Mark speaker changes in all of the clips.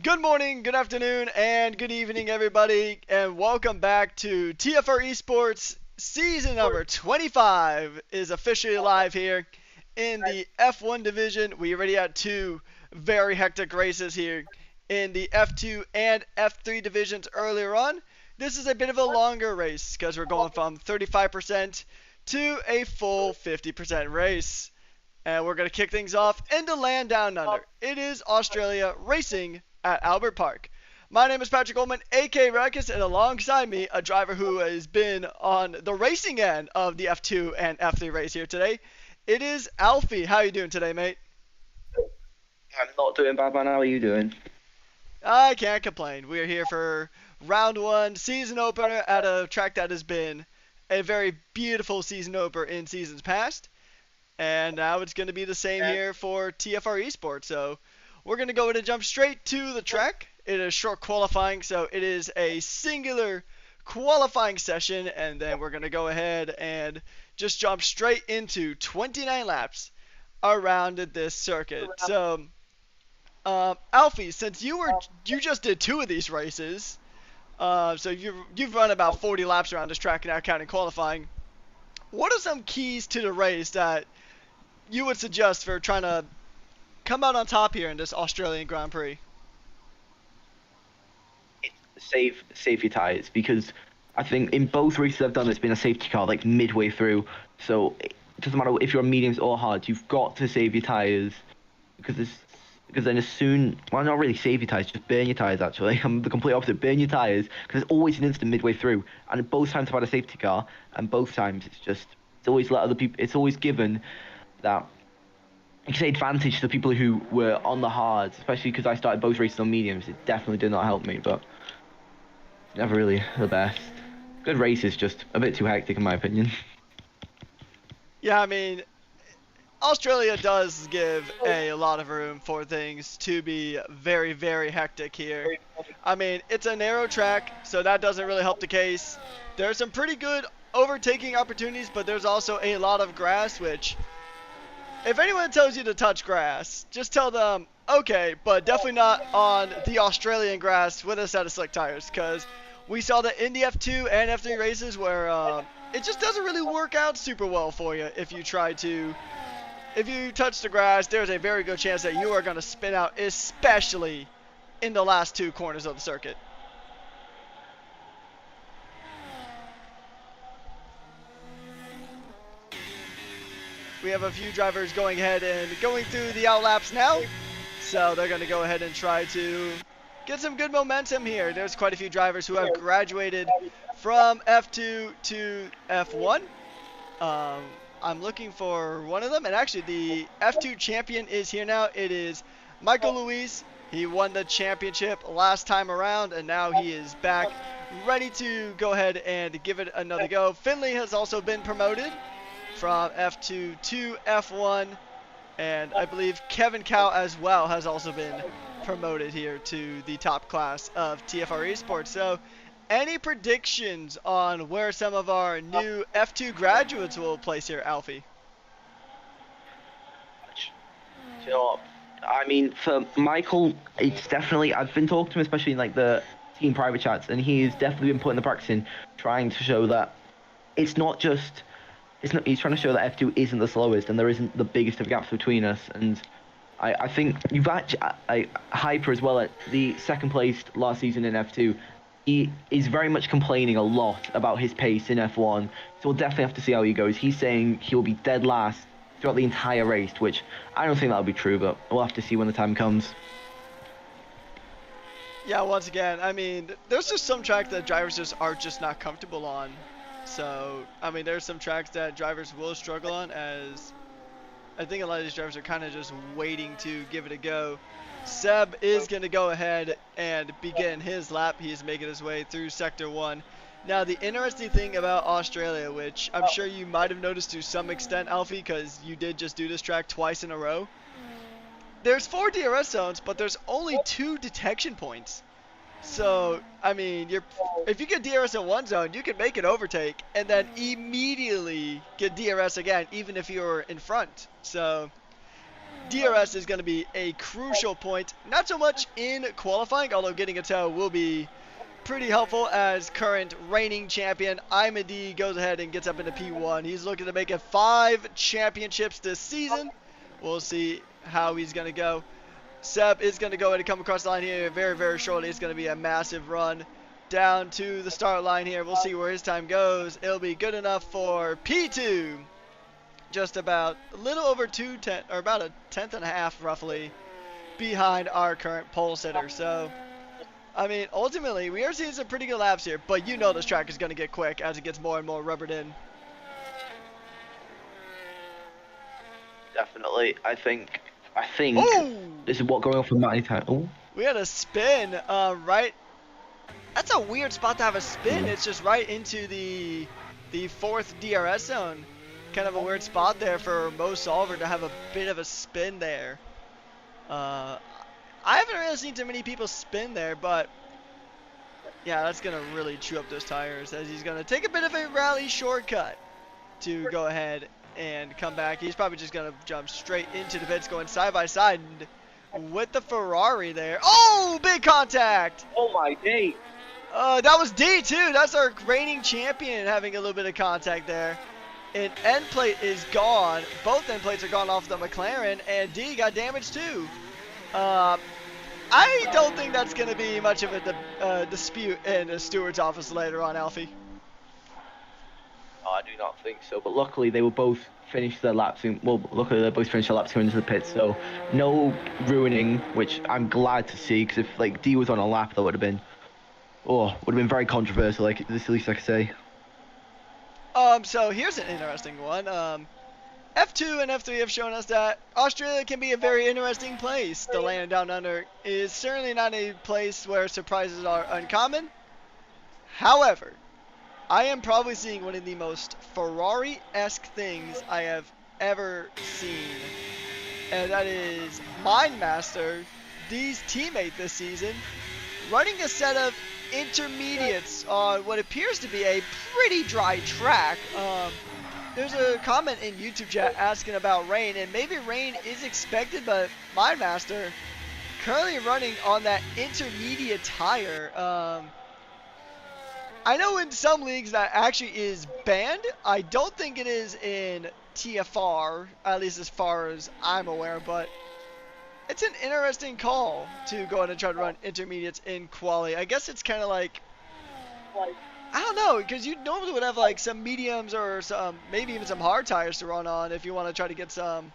Speaker 1: Good morning, good afternoon, and good evening, everybody, and welcome back to TFR Esports. Season number 25 is officially live here in the F1 division. We already had two very hectic races here in the F2 and F3 divisions earlier on. This is a bit of a longer race because we're going from 35% to a full 50% race. And we're going to kick things off in the land down under. It is Australia racing at Albert Park. My name is Patrick Goldman, aka Ruckus, and alongside me, a driver who has been on the racing end of the F2 and F3 race here today. It is Alfie. How are you doing today, mate?
Speaker 2: I'm not doing bad, man. How are you doing?
Speaker 1: I can't complain. We are here for round one, season opener at a track that has been a very beautiful season opener in seasons past. And now it's going to be the same here for TFR Esports. So we're going to go ahead and jump straight to the track. It is short qualifying, so it is a singular qualifying session. And then we're going to go ahead and just jump straight into 29 laps around this circuit. So, Alfie, since you just did two of these races, so you've run about 40 laps around this track now, counting qualifying. What are some keys to the race that you would suggest for trying to come out on top here in this Australian Grand Prix?
Speaker 2: Save your tires, because I think in both races I've done, there's been a safety car like midway through. So it doesn't matter if you're on mediums or hards, you've got to save your tires, because then well, not really save your tires, just burn your tires. Actually, I'm the complete opposite. Burn your tires, because there's always an instant midway through, and both times I've had a safety car, and both times it's always let other people. It's always given that, you can say, advantage to the people who were on the hards, especially because I started both races on mediums. It definitely did not help me, but never really the best. Good race is just a bit too hectic in my opinion.
Speaker 1: Yeah, I mean, Australia does give a lot of room for things to be very, very hectic here. I mean, it's a narrow track, so that doesn't really help the case. There's some pretty good overtaking opportunities, but there's also a lot of grass, which, if anyone tells you to touch grass, just tell them, okay, but definitely not on the Australian grass with a set of slick tires, because we saw that in the F2 and F3 races where it just doesn't really work out super well for you if you touch the grass. There's a very good chance that you are going to spin out, especially in the last two corners of the circuit. We have a few drivers going ahead and going through the outlaps now. So they're going to go ahead and try to get some good momentum here. There's quite a few drivers who have graduated from F2 to F1. I'm looking for one of them, and actually the F2 champion is here now. It is Michael Luis. He won the championship last time around, and now he is back ready to go ahead and give it another go. Finley has also been promoted from F2 to F1, and I believe Kevin Cow as well has also been promoted here to the top class of TFR Esports. So any predictions on where some of our new F2 graduates will place here, Alfie?
Speaker 2: You know what? I mean, for Michael, it's definitely, I've been talking to him, especially in like the team private chats, and he's definitely been putting the practice in, trying to show that he's trying to show that F2 isn't the slowest and there isn't the biggest of gaps between us. And I think you've actually, Hyper as well, at the second place last season in F2, he is very much complaining a lot about his pace in F1, so we'll definitely have to see how he goes. He's saying he'll be dead last throughout the entire race, which I don't think that'll be true, but we'll have to see when the time comes.
Speaker 1: Yeah, once again, I mean, there's just some tracks that drivers are just not comfortable on. So, I mean, there's some tracks that drivers will struggle on, as I think a lot of these drivers are kind of just waiting to give it a go. Seb is going to go ahead and begin his lap. He's making his way through Sector 1. Now, the interesting thing about Australia, which I'm sure you might have noticed to some extent, Alfie, because you did just do this track twice in a row, there's 4 DRS zones, but there's only 2 detection points. So, I mean, if you get DRS in one zone, you can make an overtake and then immediately get DRS again, even if you're in front. So, DRS is going to be a crucial point, not so much in qualifying, although getting a tow will be pretty helpful as current reigning champion Imadi goes ahead and gets up into P1. He's looking to make it 5 championships this season. We'll see how he's going to go. Seb is going to go ahead and come across the line here very, very shortly. It's going to be a massive run down to the start line here. We'll see where his time goes. It'll be good enough for P2. Just about a little over or about a tenth and a half roughly behind our current pole sitter. So, I mean, ultimately, we are seeing some pretty good laps here, but you know this track is going to get quick as it gets more and more rubbered in.
Speaker 2: Definitely. I think
Speaker 1: Ooh!
Speaker 2: this is what going on for Matty time. Oh,
Speaker 1: We had a spin right. That's a weird spot to have a spin. It's just right into the 4th DRS zone. Kind of a weird spot there for Mo Solver to have a bit of a spin there. I haven't really seen too many people spin there, but yeah, that's going to really chew up those tires as he's going to take a bit of a rally shortcut to go ahead and come back. He's probably just going to jump straight into the pits going side by side with the Ferrari there. Oh, big contact!
Speaker 2: oh my day.
Speaker 1: That was D too. That's our reigning champion having a little bit of contact there. And end plate is gone. Both end plates are gone off the McLaren, and D got damaged too. I don't think that's going to be much of a dispute in the steward's office later on, Alfie.
Speaker 2: Oh, I do not think so. But luckily, they will both finish their laps. Luckily, they both finished their laps going into the pits. So no ruining, which I'm glad to see. Because if like D was on a lap, that would have been very controversial. Like this, at least I could say.
Speaker 1: So here's an interesting one. F2 and F3 have shown us that Australia can be a very interesting place. The land down under is certainly not a place where surprises are uncommon. However, I am probably seeing one of the most Ferrari-esque things I have ever seen. And that is Mindmaster, D's teammate this season, running a set of intermediates on what appears to be a pretty dry track. There's a comment in YouTube chat asking about rain, and maybe rain is expected, but Mindmaster currently running on that intermediate tire. I know in some leagues that actually is banned. I don't think it is in TFR, at least as far as I'm aware, but it's an interesting call to go ahead and try to run intermediates in quali. I guess it's kind of like, I don't know, because you normally would have like some mediums or some, maybe even some hard tires to run on if you want to try to get some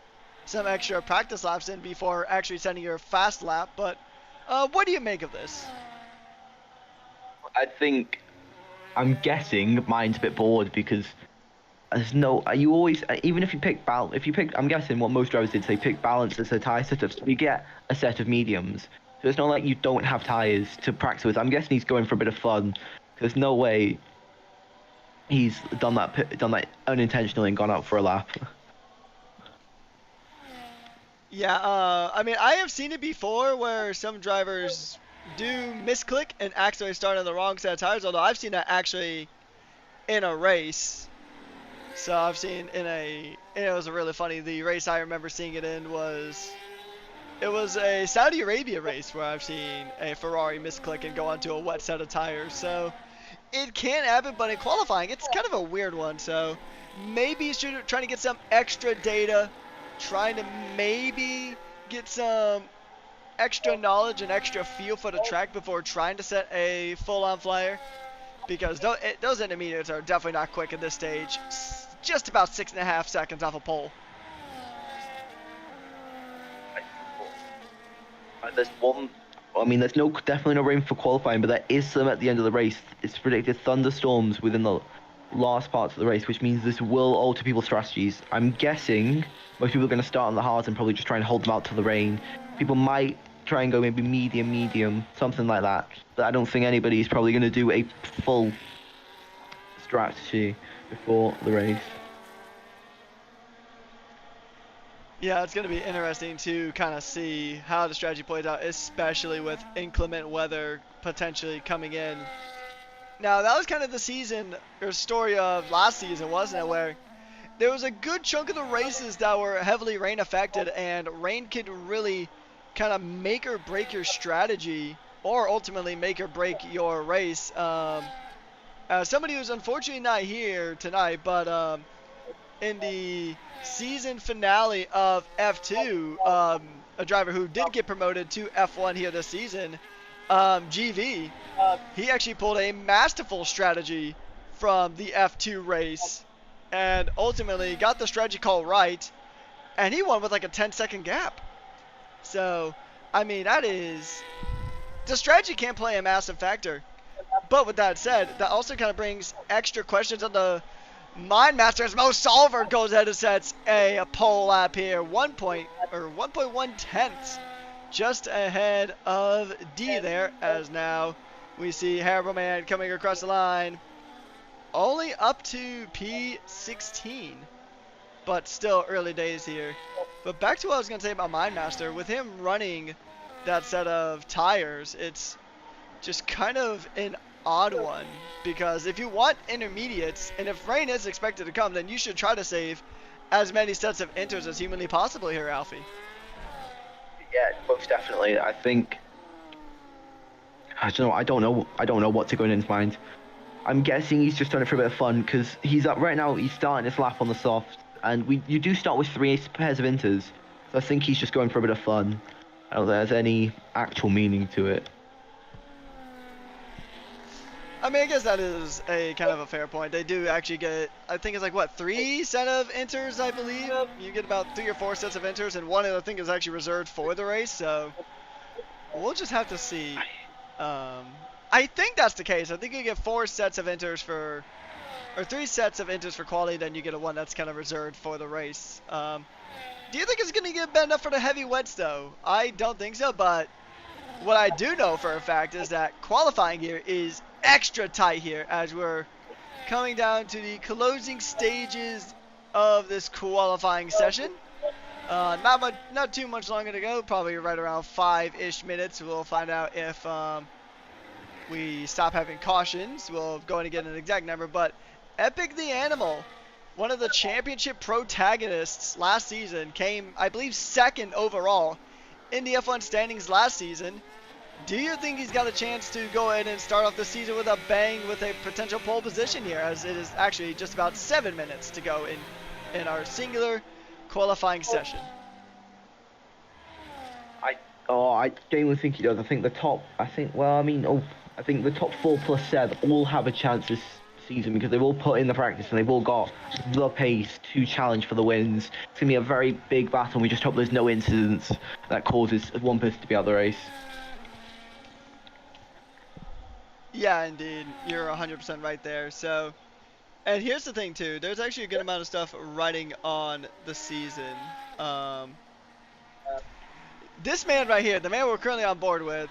Speaker 1: extra practice laps in before actually sending your fast lap. But what do you make of this?
Speaker 2: I'm guessing mine's a bit bored because there's no. You always, even if you pick balance, I'm guessing what most drivers did, they pick balance as a tire setup. So you get a set of mediums. So it's not like you don't have tires to practice with. I'm guessing he's going for a bit of fun. There's no way he's done that unintentionally and gone out for a lap.
Speaker 1: Yeah, I mean, I have seen it before where some drivers do misclick and accidentally start on the wrong set of tires, although I've seen that actually in a race. So I've seen it was really funny. The race I remember seeing it in was a Saudi Arabia race where I've seen a Ferrari misclick and go onto a wet set of tires. So it can happen, but in qualifying, it's kind of a weird one. So maybe he's trying to get some extra data, trying to maybe get some extra knowledge and extra feel for the track before trying to set a full-on flyer, because those intermediates are definitely not quick at this stage. Just about 6.5 seconds off a pole.
Speaker 2: There's one. I mean, there's definitely no rain for qualifying, but there is some at the end of the race. It's predicted thunderstorms within the last parts of the race, which means this will alter people's strategies. I'm guessing most people are going to start on the hards and probably just try and hold them out to the rain. People might try and go maybe medium, something like that. But I don't think anybody is probably going to do a full strategy before the race.
Speaker 1: Yeah, it's going to be interesting to kind of see how the strategy plays out, especially with inclement weather potentially coming in. Now, that was kind of the season or story of last season, wasn't it, where there was a good chunk of the races that were heavily rain affected, and rain could really kind of make or break your strategy, or ultimately make or break your race. Somebody who's unfortunately not here tonight, but in the season finale of F2, a driver who did get promoted to F1 here this season, GV, he actually pulled a masterful strategy from the F2 race and ultimately got the strategy call right, and he won with like a 10-second gap. So, I mean, the strategy can play a massive factor. But with that said, that also kind of brings extra questions on the Mind Masters. Mo Solver goes ahead and sets a pole lap here, 1.1 tenths just ahead of D there, as now we see Haribo Man coming across the line, only up to P16, but still early days here. But back to what I was going to say about Mind Master, with him running that set of tires, it's just kind of an odd one, because if you want intermediates, and if rain is expected to come, then you should try to save as many sets of inters as humanly possible here, Alfie.
Speaker 2: Yeah, most definitely. I think I don't know what to go in his mind. I'm guessing he's just done it for a bit of fun, because he's up right now. He's starting his lap on the soft, and you do start with 3 pairs of inters. So I think he's just going for a bit of fun. I don't think there's any actual meaning to it.
Speaker 1: I mean, I guess that is a kind of a fair point. They do actually get, I think it's like, what, 3 set of inters, I believe? You get about 3 or 4 sets of inters, and one, I think, is actually reserved for the race, so we'll just have to see. I think that's the case. I think you get 4 sets of inters for, or 3 sets of inters for quality, then you get a one that's kind of reserved for the race. Do you think it's going to get bad enough for the heavy wets, though? I don't think so, but what I do know for a fact is that qualifying here is extra tight here, as we're coming down to the closing stages of this qualifying session. Not too much longer to go, probably right around 5-ish minutes. We'll find out if we stop having cautions. We'll go in and get an exact number, but Epic the Animal, one of the championship protagonists last season, came, I believe, 2nd overall in the F1 standings last season. Do you think he's got a chance to go ahead and start off the season with a bang with a potential pole position here, as it is actually just about 7 minutes to go in our singular qualifying session?
Speaker 2: I genuinely think he does. I think the top 4 plus Seb all have a chance this season, because they've all put in the practice and they've all got the pace to challenge for the wins. It's going to be a very big battle. We just hope there's no incidents that causes one person to be out of the race.
Speaker 1: Yeah, indeed. You're 100% right there. So, and here's the thing too. There's actually a good amount of stuff riding on the season. This man right here, the man we're currently on board with,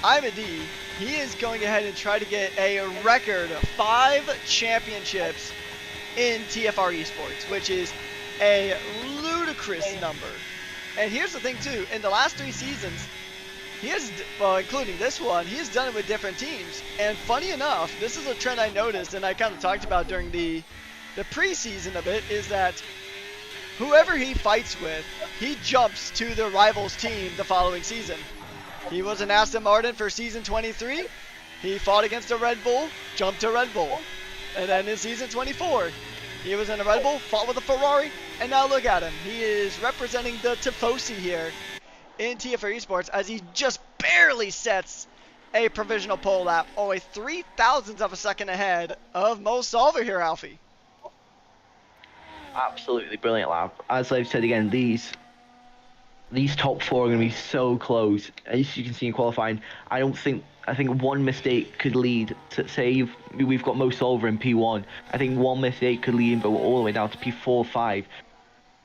Speaker 1: D, he is going ahead and try to get a record 5 championships in TFR eSports, which is a ludicrous number. And here's the thing too. In the last 3 seasons, he has, well, including this one, he has done it with different teams. And funny enough, this is a trend I noticed, and I kind of talked about during the preseason of it, is that whoever he fights with, he jumps to the rival's team the following season. He was an Aston Martin for season 23. He fought against a Red Bull, jumped to Red Bull. And then in season 24, he was in a Red Bull, fought with a Ferrari, and now look at him. He is representing the Tifosi here in TFR Esports, as he just barely sets a provisional pole lap, only 3 thousandths of a second ahead of Mo Solver here, Alfie.
Speaker 2: Absolutely brilliant lap. As I've said again, these top 4 are going to be so close. As you can see in qualifying, I think one mistake could lead to, say we've got Mo Solver in P1. I think one mistake could lead him all the way down to P4, 5.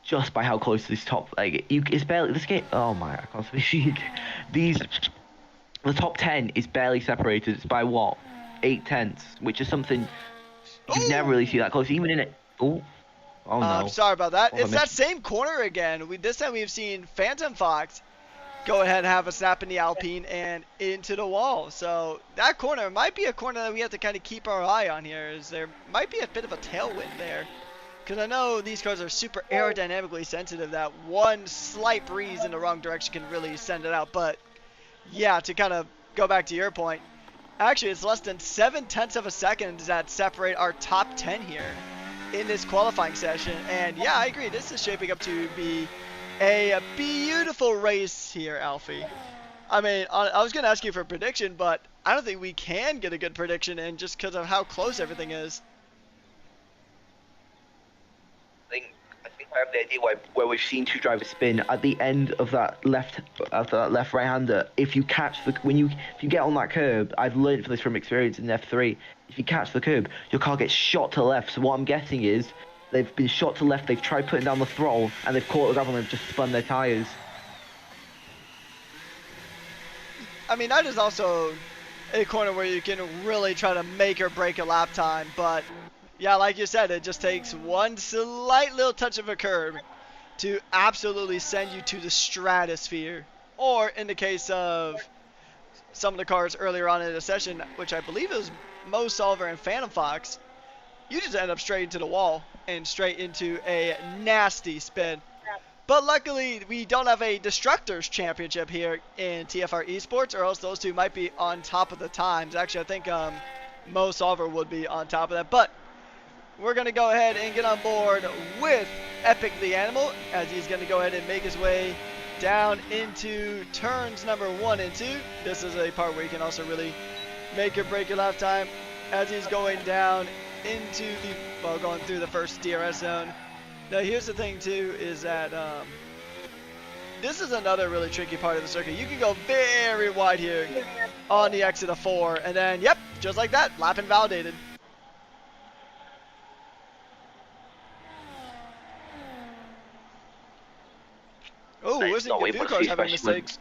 Speaker 2: Just by how close this top, it's barely, this game, oh my, I can't speak. The top 10 is barely separated. It's by what? 8 tenths, which is something you never really see that close, even in it. Oh no.
Speaker 1: I'm sorry about that. It's that same corner again. This time we've seen Phantom Fox go ahead and have a snap in the Alpine and into the wall. So that corner might be a corner that we have to kind of keep our eye on here, as there might be a bit of a tailwind there Because I know these cars are super aerodynamically sensitive, that one slight breeze in the wrong direction can really send it out. But yeah, to kind of go back to your point, actually it's less than 7/10 of a second that separate our top 10 here in this qualifying session. And yeah, I agree, this is shaping up to be a beautiful race here, Alfie. I mean, I was going to ask you for a prediction, but I don't think we can get a good prediction in just because of how close everything is.
Speaker 2: I think I have the idea where we've seen two drivers spin at the end of that left right-hander. If you catch if you get on that curb, I've learned for this from experience in F3. If you catch the curb, your car gets shot to left. So what I'm guessing is they've been shot to left. They've tried putting down the throttle and they've caught the gravel and they've just spun their tires.
Speaker 1: I mean, that is also a corner where you can really try to make or break a lap time, but yeah, like you said, it just takes one slight little touch of a curb to absolutely send you to the stratosphere. Or in the case of some of the cars earlier on in the session, which I believe it was Mo Solver and Phantom Fox, you just end up straight into the wall and straight into a nasty spin. But luckily, we don't have a Destructors Championship here in TFR Esports, or else those two might be on top of the times. Actually, I think Mo Solver would be on top of that. But we're going to go ahead and get on board with Epic the Animal, as he's going to go ahead and make his way down into turns number 1 and 2. This is a part where you can also really make or break your lap time, as he's going down into going through the first DRS zone. Now here's the thing too, is that this is another really tricky part of the circuit. You can go very wide here on the exit of 4, and then yep, just like that, lap invalidated. Oh, listen, the few cars having mistakes.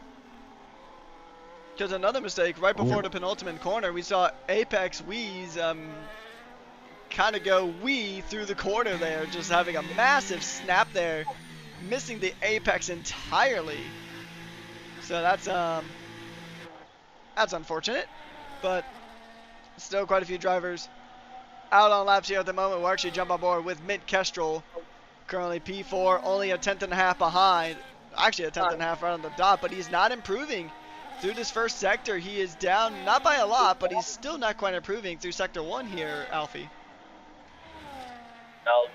Speaker 1: Because another mistake right before the penultimate corner, we saw Apex Wheeze kind of go through the corner there, just having a massive snap there, missing the apex entirely. So that's unfortunate, but still quite a few drivers out on laps here at the moment. We'll actually jump on board with Mint Kestrel, currently P4, only a 10th.5 behind, actually a 10th.5 right on the dot, but he's not improving through this first sector. He is down, not by a lot, but he's still not quite improving through sector 1 here, Alfie.
Speaker 2: No,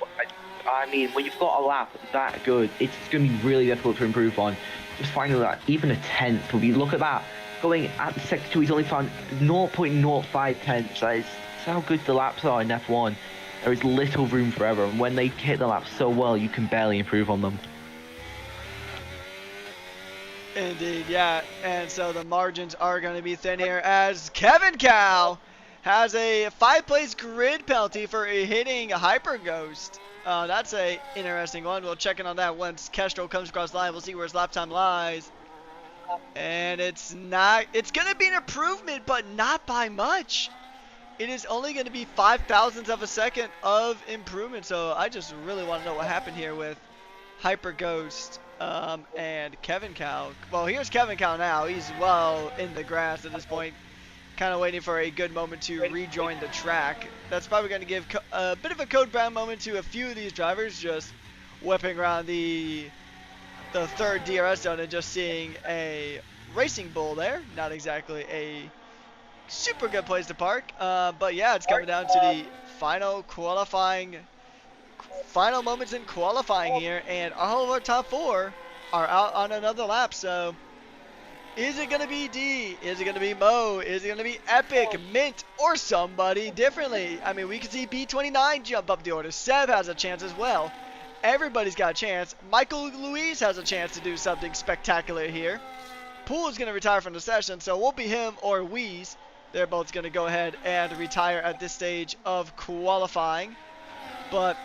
Speaker 2: I mean, when you've got a lap that good, it's going to be really difficult to improve on. Just finding that even a 10th will be, look at that. Going at the sector 2, he's only found 0.05 tenths. That's how good the laps are in F1. There is little room for error, and when they hit the laps so well, you can barely improve on them.
Speaker 1: Indeed, yeah, and so the margins are going to be thin here, as Kevin Cow has a 5-place grid penalty for hitting Hyper Ghost. That's a interesting one. We'll check in on that once Kestrel comes across the line. We'll see where his lap time lies. And it's going to be an improvement, but not by much. It is only going to be 0.005 of a second of improvement. So I just really want to know what happened here with Hyper Ghost and Kevin Cow. Well, here's Kevin Cow now. He's well in the grass at this point, kind of waiting for a good moment to rejoin the track. That's probably going to give a bit of a Code Brown moment to a few of these drivers, just whipping around the third DRS zone and just seeing a Racing Bull there. Not exactly a super good place to park, but yeah, it's coming down to the final moments in qualifying here, and all of our top 4 are out on another lap. So is it going to be D? Is it going to be Mo? Is it going to be Epic, Mint, or somebody differently? I mean, we could see B29 jump up the order. Seb has a chance as well. Everybody's got a chance. Michael Louise has a chance to do something spectacular here. Poole is going to retire from the session, so it won't be him or Wheeze. They're both going to go ahead and retire at this stage of qualifying. But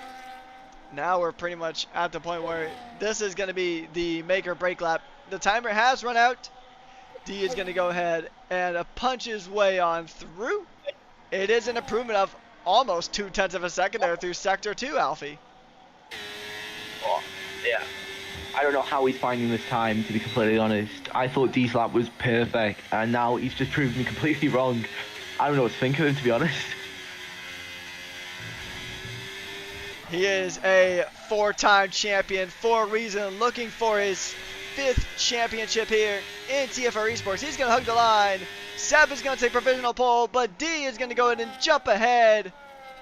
Speaker 1: now we're pretty much at the point where this is going to be the make or break lap. The timer has run out. D is going to go ahead and punch his way on through. It is an improvement of almost 0.2 of a second there through sector 2, Alfie.
Speaker 2: Oh, yeah. I don't know how he's finding this time, to be completely honest. I thought D's lap was perfect, and now he's just proved me completely wrong. I don't know what to think of him, to be honest.
Speaker 1: He is a 4-time champion for a reason, looking for his 5th championship here in TFR Esports. He's going to hug the line. Seb is going to take provisional pole, but D is going to go ahead and jump ahead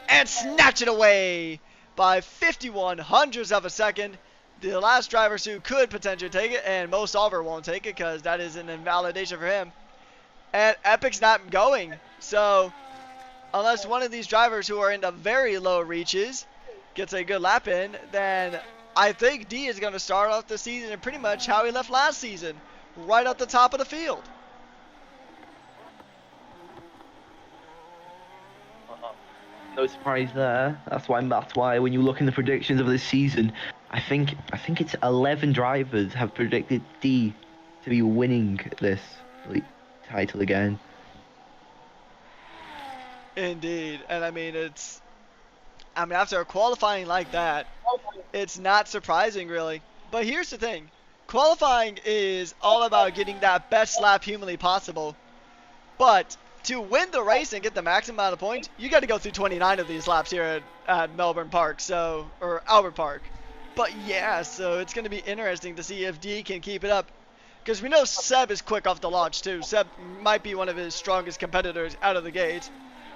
Speaker 1: and snatch it away by 51 hundredths of a second. The last drivers who could potentially take it, and most Oliver won't take it because that is an invalidation for him. And Epic's not going. So, unless one of these drivers who are in the very low reaches gets a good lap in, then I think D is going to start off the season pretty much how he left last season, right at the top of the field.
Speaker 2: No surprise there. That's why when you look in the predictions of this season, I think it's 11 drivers have predicted D to be winning this title again.
Speaker 1: Indeed, and I mean after a qualifying like that, it's not surprising really. But here's the thing, qualifying is all about getting that best lap humanly possible. But to win the race and get the maximum amount of points, you got to go through 29 of these laps here at Melbourne Park, or Albert Park. But yeah, so it's going to be interesting to see if D can keep it up. Because we know Seb is quick off the launch too. Seb might be one of his strongest competitors out of the gate.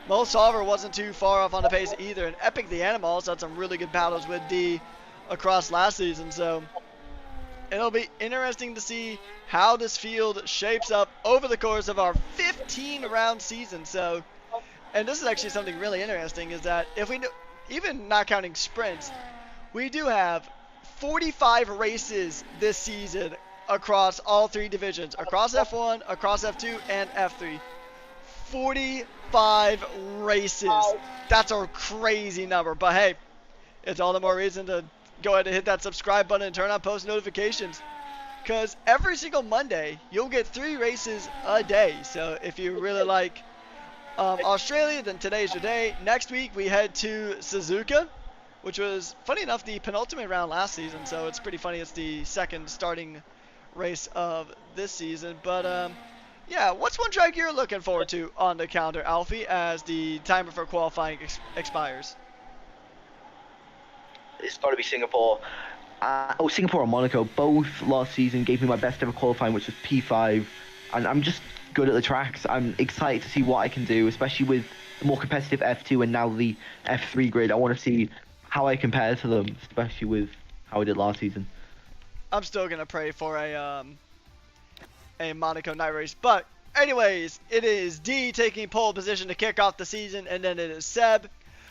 Speaker 1: Mo Solver wasn't too far off on the pace either. And Epic the Animal also had some really good battles with D across last season. So it'll be interesting to see how this field shapes up over the course of our 15-round season. So, and this is actually something really interesting, is that if we, even not counting sprints, we do have 45 races this season across all 3 divisions, across F1, across F2, and F3. 45 races. That's a crazy number. But hey, it's all the more reason to go ahead and hit that subscribe button and turn on post notifications, because every single Monday you'll get 3 races a day. So if you really like Australia, then today's your day. Next week we head to Suzuka, which was, funny enough, the penultimate round last season, so it's pretty funny it's the second starting race of this season. But yeah, what's one track you're looking forward to on the calendar, Alfie, as the timer for qualifying expires?
Speaker 2: It's got to be Singapore. Singapore and Monaco. Both last season gave me my best ever qualifying, which was P5. And I'm just good at the tracks. I'm excited to see what I can do, especially with the more competitive F2 and now the F3 grid. I want to see how I compare to them, especially with how I did last season.
Speaker 1: I'm still going to pray for a Monaco night race. But anyways, it is D taking pole position to kick off the season, and then it is Seb,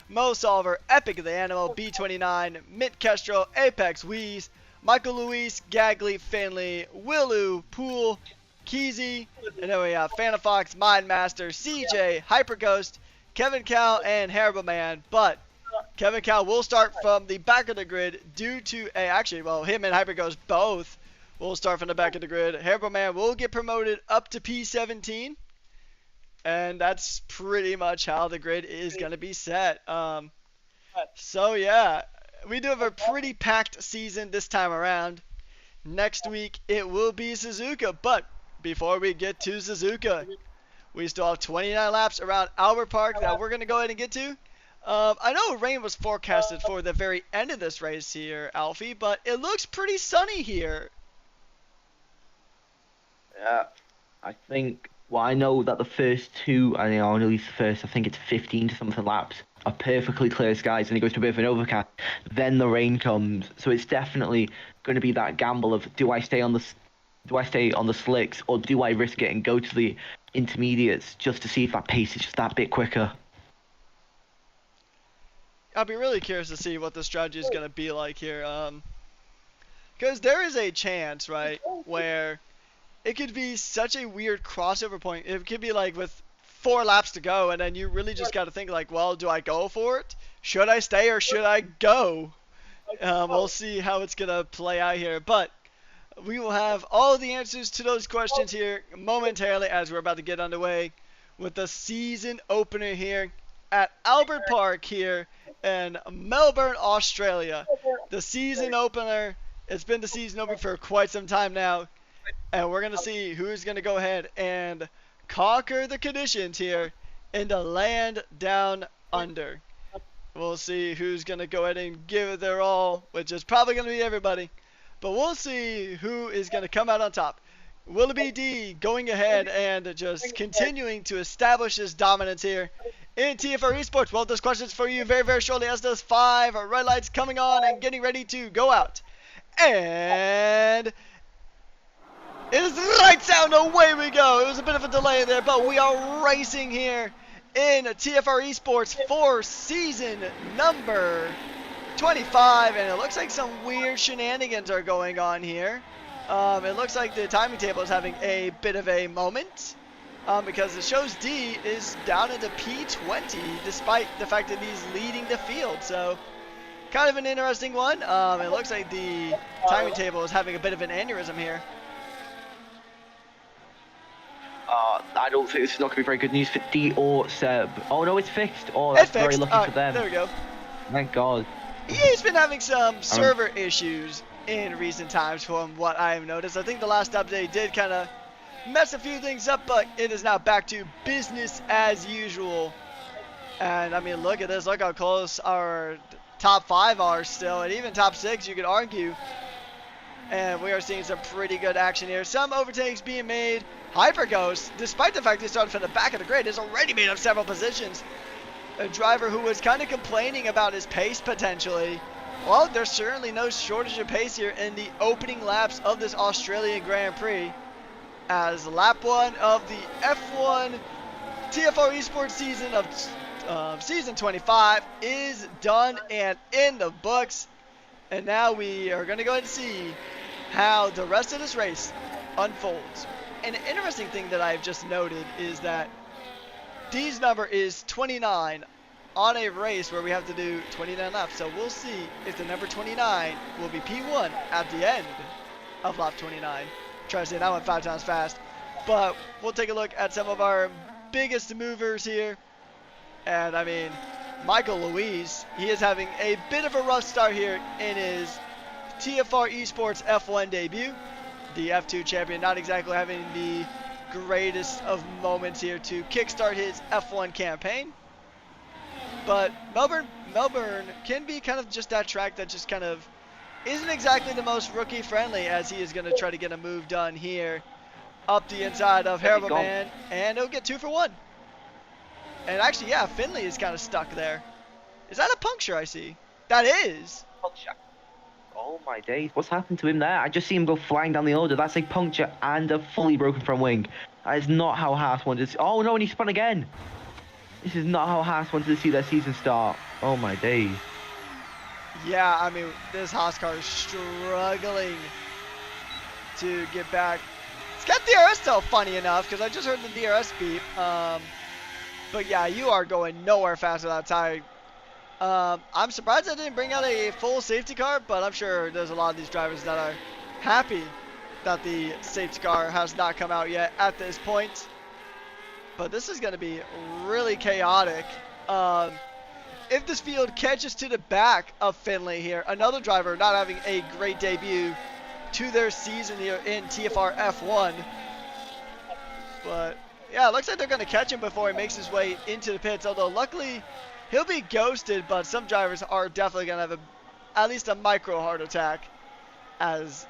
Speaker 1: Mo Solver, Epic the Animal, B29, Mint Kestrel, Apex Wheeze, Michael Luis, Gagley, Finley, Willu, Pool, Keezy, and then we have Fanafox, Mindmaster, CJ, Hyperghost, Kevin Cow, and Haribo Man. But Kevin Cow will start from the back of the grid due to him and Hyperghost both will start from the back of the grid. Haribo Man will get promoted up to P17. And that's pretty much how the grid is going to be set. So yeah, we do have a pretty packed season this time around. Next week it will be Suzuka, but before we get to Suzuka, we still have 29 laps around Albert Park that we're going to go ahead and get to. I know rain was forecasted for the very end of this race here, Alfie, but it looks pretty sunny here.
Speaker 2: Yeah, I think. Well, I know that the first 2, at least the first, I think it's 15 to something laps, are perfectly clear skies, and it goes to a bit of an overcast. Then the rain comes, so it's definitely going to be that gamble of do I stay on the slicks, or do I risk it and go to the intermediates just to see if that pace is just that bit quicker.
Speaker 1: I'll be really curious to see what the strategy is going to be like here, because there is a chance, right, where it could be such a weird crossover point. It could be like with 4 laps to go, and then you really just got to think like, well, do I go for it? Should I stay or should I go? We'll see how it's going to play out here. But we will have all the answers to those questions here momentarily as we're about to get underway with the season opener here at Albert Park here in Melbourne, Australia. The season opener. It's been the season opener for quite some time now. And we're going to see who's going to go ahead and conquer the conditions here in the land down under. We'll see who's going to go ahead and give it their all, which is probably going to be everybody. But we'll see who is going to come out on top. Will it be D going ahead and just continuing to establish his dominance here in TFR Esports? Well, those questions for you very, very shortly as those 5 red lights coming on and getting ready to go out. And it is lights out, away we go. It was a bit of a delay there, but we are racing here in TFR Esports for season number 25, and it looks like some weird shenanigans are going on here. It looks like the timing table is having a bit of a moment because it shows D is down into P20 despite the fact that he's leading the field. So kind of an interesting one. It looks like the timing table is having a bit of an aneurysm here.
Speaker 2: I don't think this is not going to be very good news for D or Seb. Oh no, it's fixed. Oh,
Speaker 1: It's
Speaker 2: that's very
Speaker 1: fixed.
Speaker 2: lucky for them.
Speaker 1: There we go.
Speaker 2: Thank God.
Speaker 1: He's been having some server issues in recent times from what I have noticed. I think the last update did kind of mess a few things up, but it is now back to business as usual. And I mean, look at this. Look how close our top 5 are still, and even top 6 you could argue. And we are seeing some pretty good action here. Some overtakes being made. Hyper Ghost, despite the fact he started from the back of the grid, has already made up several positions. A driver who was kind of complaining about his pace potentially. Well, there's certainly no shortage of pace here in the opening laps of this Australian Grand Prix, as lap 1 of the F1 TFR Esports season of season 25 is done and in the books. And now we are going to go ahead and see how the rest of this race unfolds. And an interesting thing that I've just noted is that D's number is 29 on a race where we have to do 29 laps. So we'll see if the number 29 will be P1 at the end of lap 29. Try to say that one 5 times fast. But we'll take a look at some of our biggest movers here. And I mean, Michael Louise, he is having a bit of a rough start here in his TFR Esports F1 debut. The F2 champion not exactly having the greatest of moments here to kickstart his F1 campaign. But Melbourne can be kind of just that track that just kind of isn't exactly the most rookie friendly, as he is going to try to get a move done here up the inside of Haribo Man, and he'll get 2 for 1. And actually, yeah, Finley is kind of stuck there. Is that a puncture I see? That is.
Speaker 2: Puncture. Oh my days, what's happened to him there? I just see him go flying down the order. That's a puncture and a fully broken front wing. That is not how Haas wanted to see. Oh no, and he spun again. This is not how Haas wanted to see their season start. Oh my days.
Speaker 1: Yeah, I mean, this Haas car is struggling to get back. It's got DRS though, funny enough, because I just heard the DRS beep. But yeah, you are going nowhere fast without tire. I'm surprised I didn't bring out a full safety car, but I'm sure there's a lot of these drivers that are happy that the safety car has not come out yet at this point. But this is going to be really chaotic. If this field catches to the back of Finley here, another driver not having a great debut to their season here in TFR F1. But yeah, it looks like they're going to catch him before he makes his way into the pits, although luckily he'll be ghosted, but some drivers are definitely going to have at least a micro heart attack, as,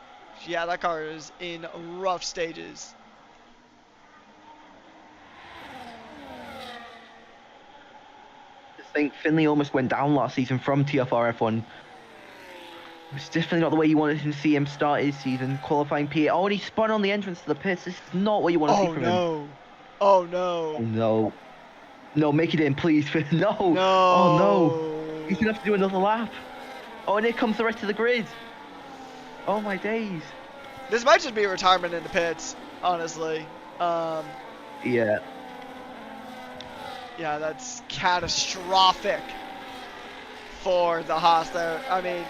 Speaker 1: yeah, that car is in rough stages.
Speaker 2: I think Finley almost went down last season from TFR F1. It's definitely not the way you wanted to see him start his season. Qualifying P8. Oh, and he spun on the entrance to the pits. This is not what you want to see from him.
Speaker 1: Oh no.
Speaker 2: Oh no. No, make it in, please. No.
Speaker 1: No.
Speaker 2: Oh no. He's going to have to do another lap. Oh, and here comes the rest of the grid. Oh my days.
Speaker 1: This might just be a retirement in the pits, honestly.
Speaker 2: Yeah.
Speaker 1: Yeah, that's catastrophic for the Haas there. I mean,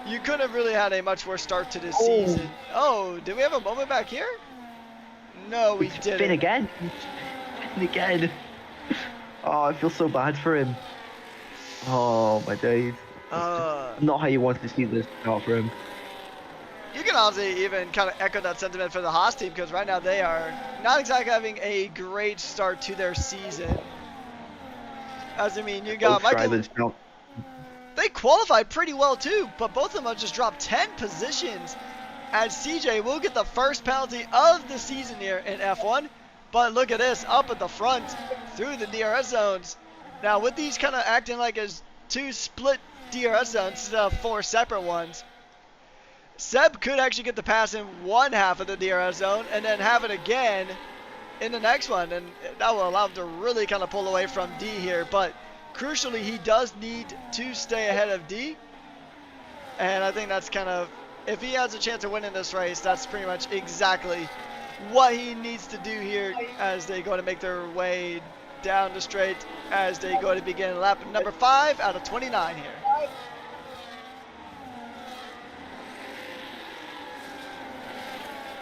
Speaker 1: you couldn't have really had a much worse start to this season. Oh, did we have a moment back here? No, we didn't.
Speaker 2: Spin again. Spin again. Oh, I feel so bad for him. Oh, my days. Not how you wanted to see this start for him.
Speaker 1: You can honestly even kind of echo that sentiment for the Haas team, because right now they are not exactly having a great start to their season. As I mean, you got Michael. they qualified pretty well too, but both of them have just dropped 10 positions. As CJ will get the first penalty of the season here in F1. But look at this, up at the front, through the DRS zones. Now with these kind of acting like as 2 split DRS zones instead of 4 separate ones, Seb could actually get the pass in one half of the DRS zone and then have it again in the next one. And that will allow him to really kind of pull away from D here. But crucially, he does need to stay ahead of D. And I think that's kind of, if he has a chance of winning this race, that's pretty much exactly what he needs to do here as they go to make their way down the straight as they go to begin lap number 5 out of 29 here.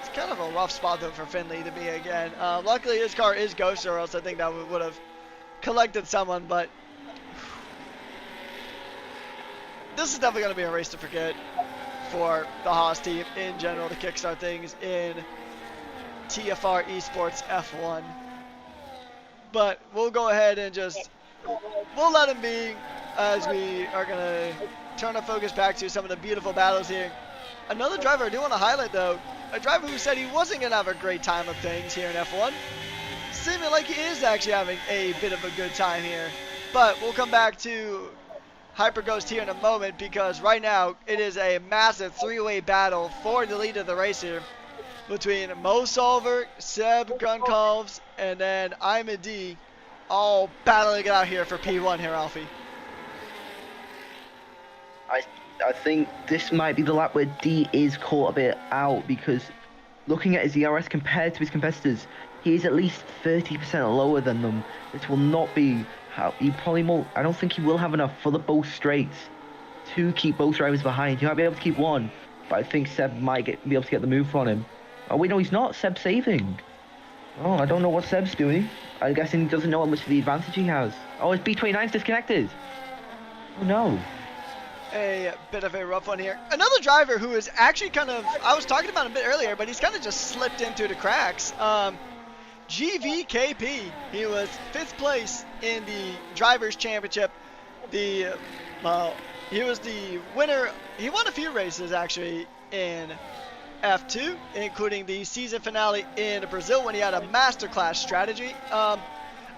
Speaker 1: It's kind of a rough spot though for Finley to be again. Luckily his car is ghost, or else I think that would have collected someone, but this is definitely going to be a race to forget for the Haas team in general to kickstart things in TFR eSports F1. But we'll go ahead and we'll let him be as we are going to turn our focus back to some of the beautiful battles here. Another driver I do want to highlight though, a driver who said he wasn't going to have a great time of things here in F1, seeming like he is actually having a bit of a good time here. But we'll come back to Hyperghost here in a moment, because right now it is a massive 3-way battle for the lead of the race here between Mo Solver, Seb Gunkalves, and then I'm a D, all battling it out here for P1 here, Alfie.
Speaker 2: I think this might be the lap where D is caught a bit out, because looking at his ERS compared to his competitors, he is at least 30% lower than them. This will not be how he probably won't. I don't think he will have enough for the both straights to keep both drivers behind. He might be able to keep one, but I think Seb might be able to get the move on him. Oh wait, no, he's not. Seb's saving. Oh, I don't know what Seb's doing. I'm guessing he doesn't know how much of the advantage he has. Oh, his B29's disconnected. Oh no.
Speaker 1: A bit of a rough one here. Another driver who is actually kind of, I was talking about him a bit earlier, but he's kind of just slipped into the cracks. GVKP, he was 5th place in the Drivers' Championship. He was the winner. He won a few races actually in F2, including the season finale in Brazil when he had a masterclass strategy. I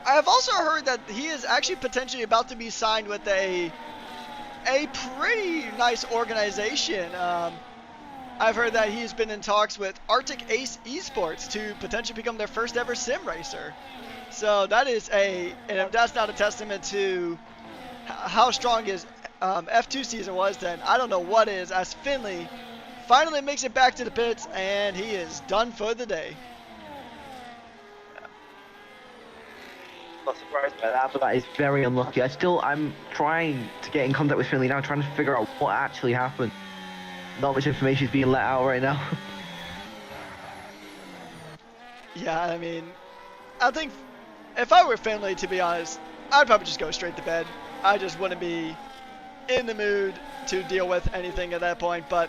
Speaker 1: have also heard that he is actually potentially about to be signed with a pretty nice organization. I've heard that he's been in talks with Arctic Ace eSports to potentially become their first ever sim racer. So that is and if that's not a testament to how strong his F2 season was, then I don't know what is, as Finley finally makes it back to the pits and he is done for the day.
Speaker 2: Not surprised by that, but that is very unlucky. I'm trying to get in contact with Finley now, trying to figure out what actually happened. Not much information is being let out right now.
Speaker 1: Yeah, I mean, I think if I were Finley, to be honest, I'd probably just go straight to bed. I just wouldn't be in the mood to deal with anything at that point, but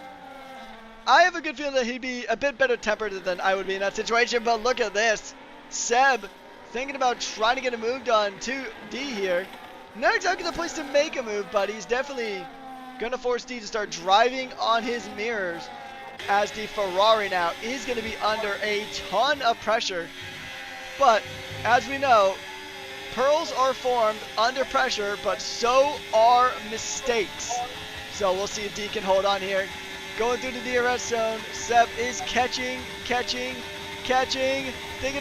Speaker 1: I have a good feeling that he'd be a bit better tempered than I would be in that situation. But look at this. Seb thinking about trying to get a move done to D here. Not exactly the place to make a move, but he's definitely going to force D to start driving on his mirrors, as the Ferrari now is going to be under a ton of pressure. But as we know, pearls are formed under pressure, but so are mistakes. So we'll see if D can hold on here. Going through the DRS zone, Seb is catching, thinking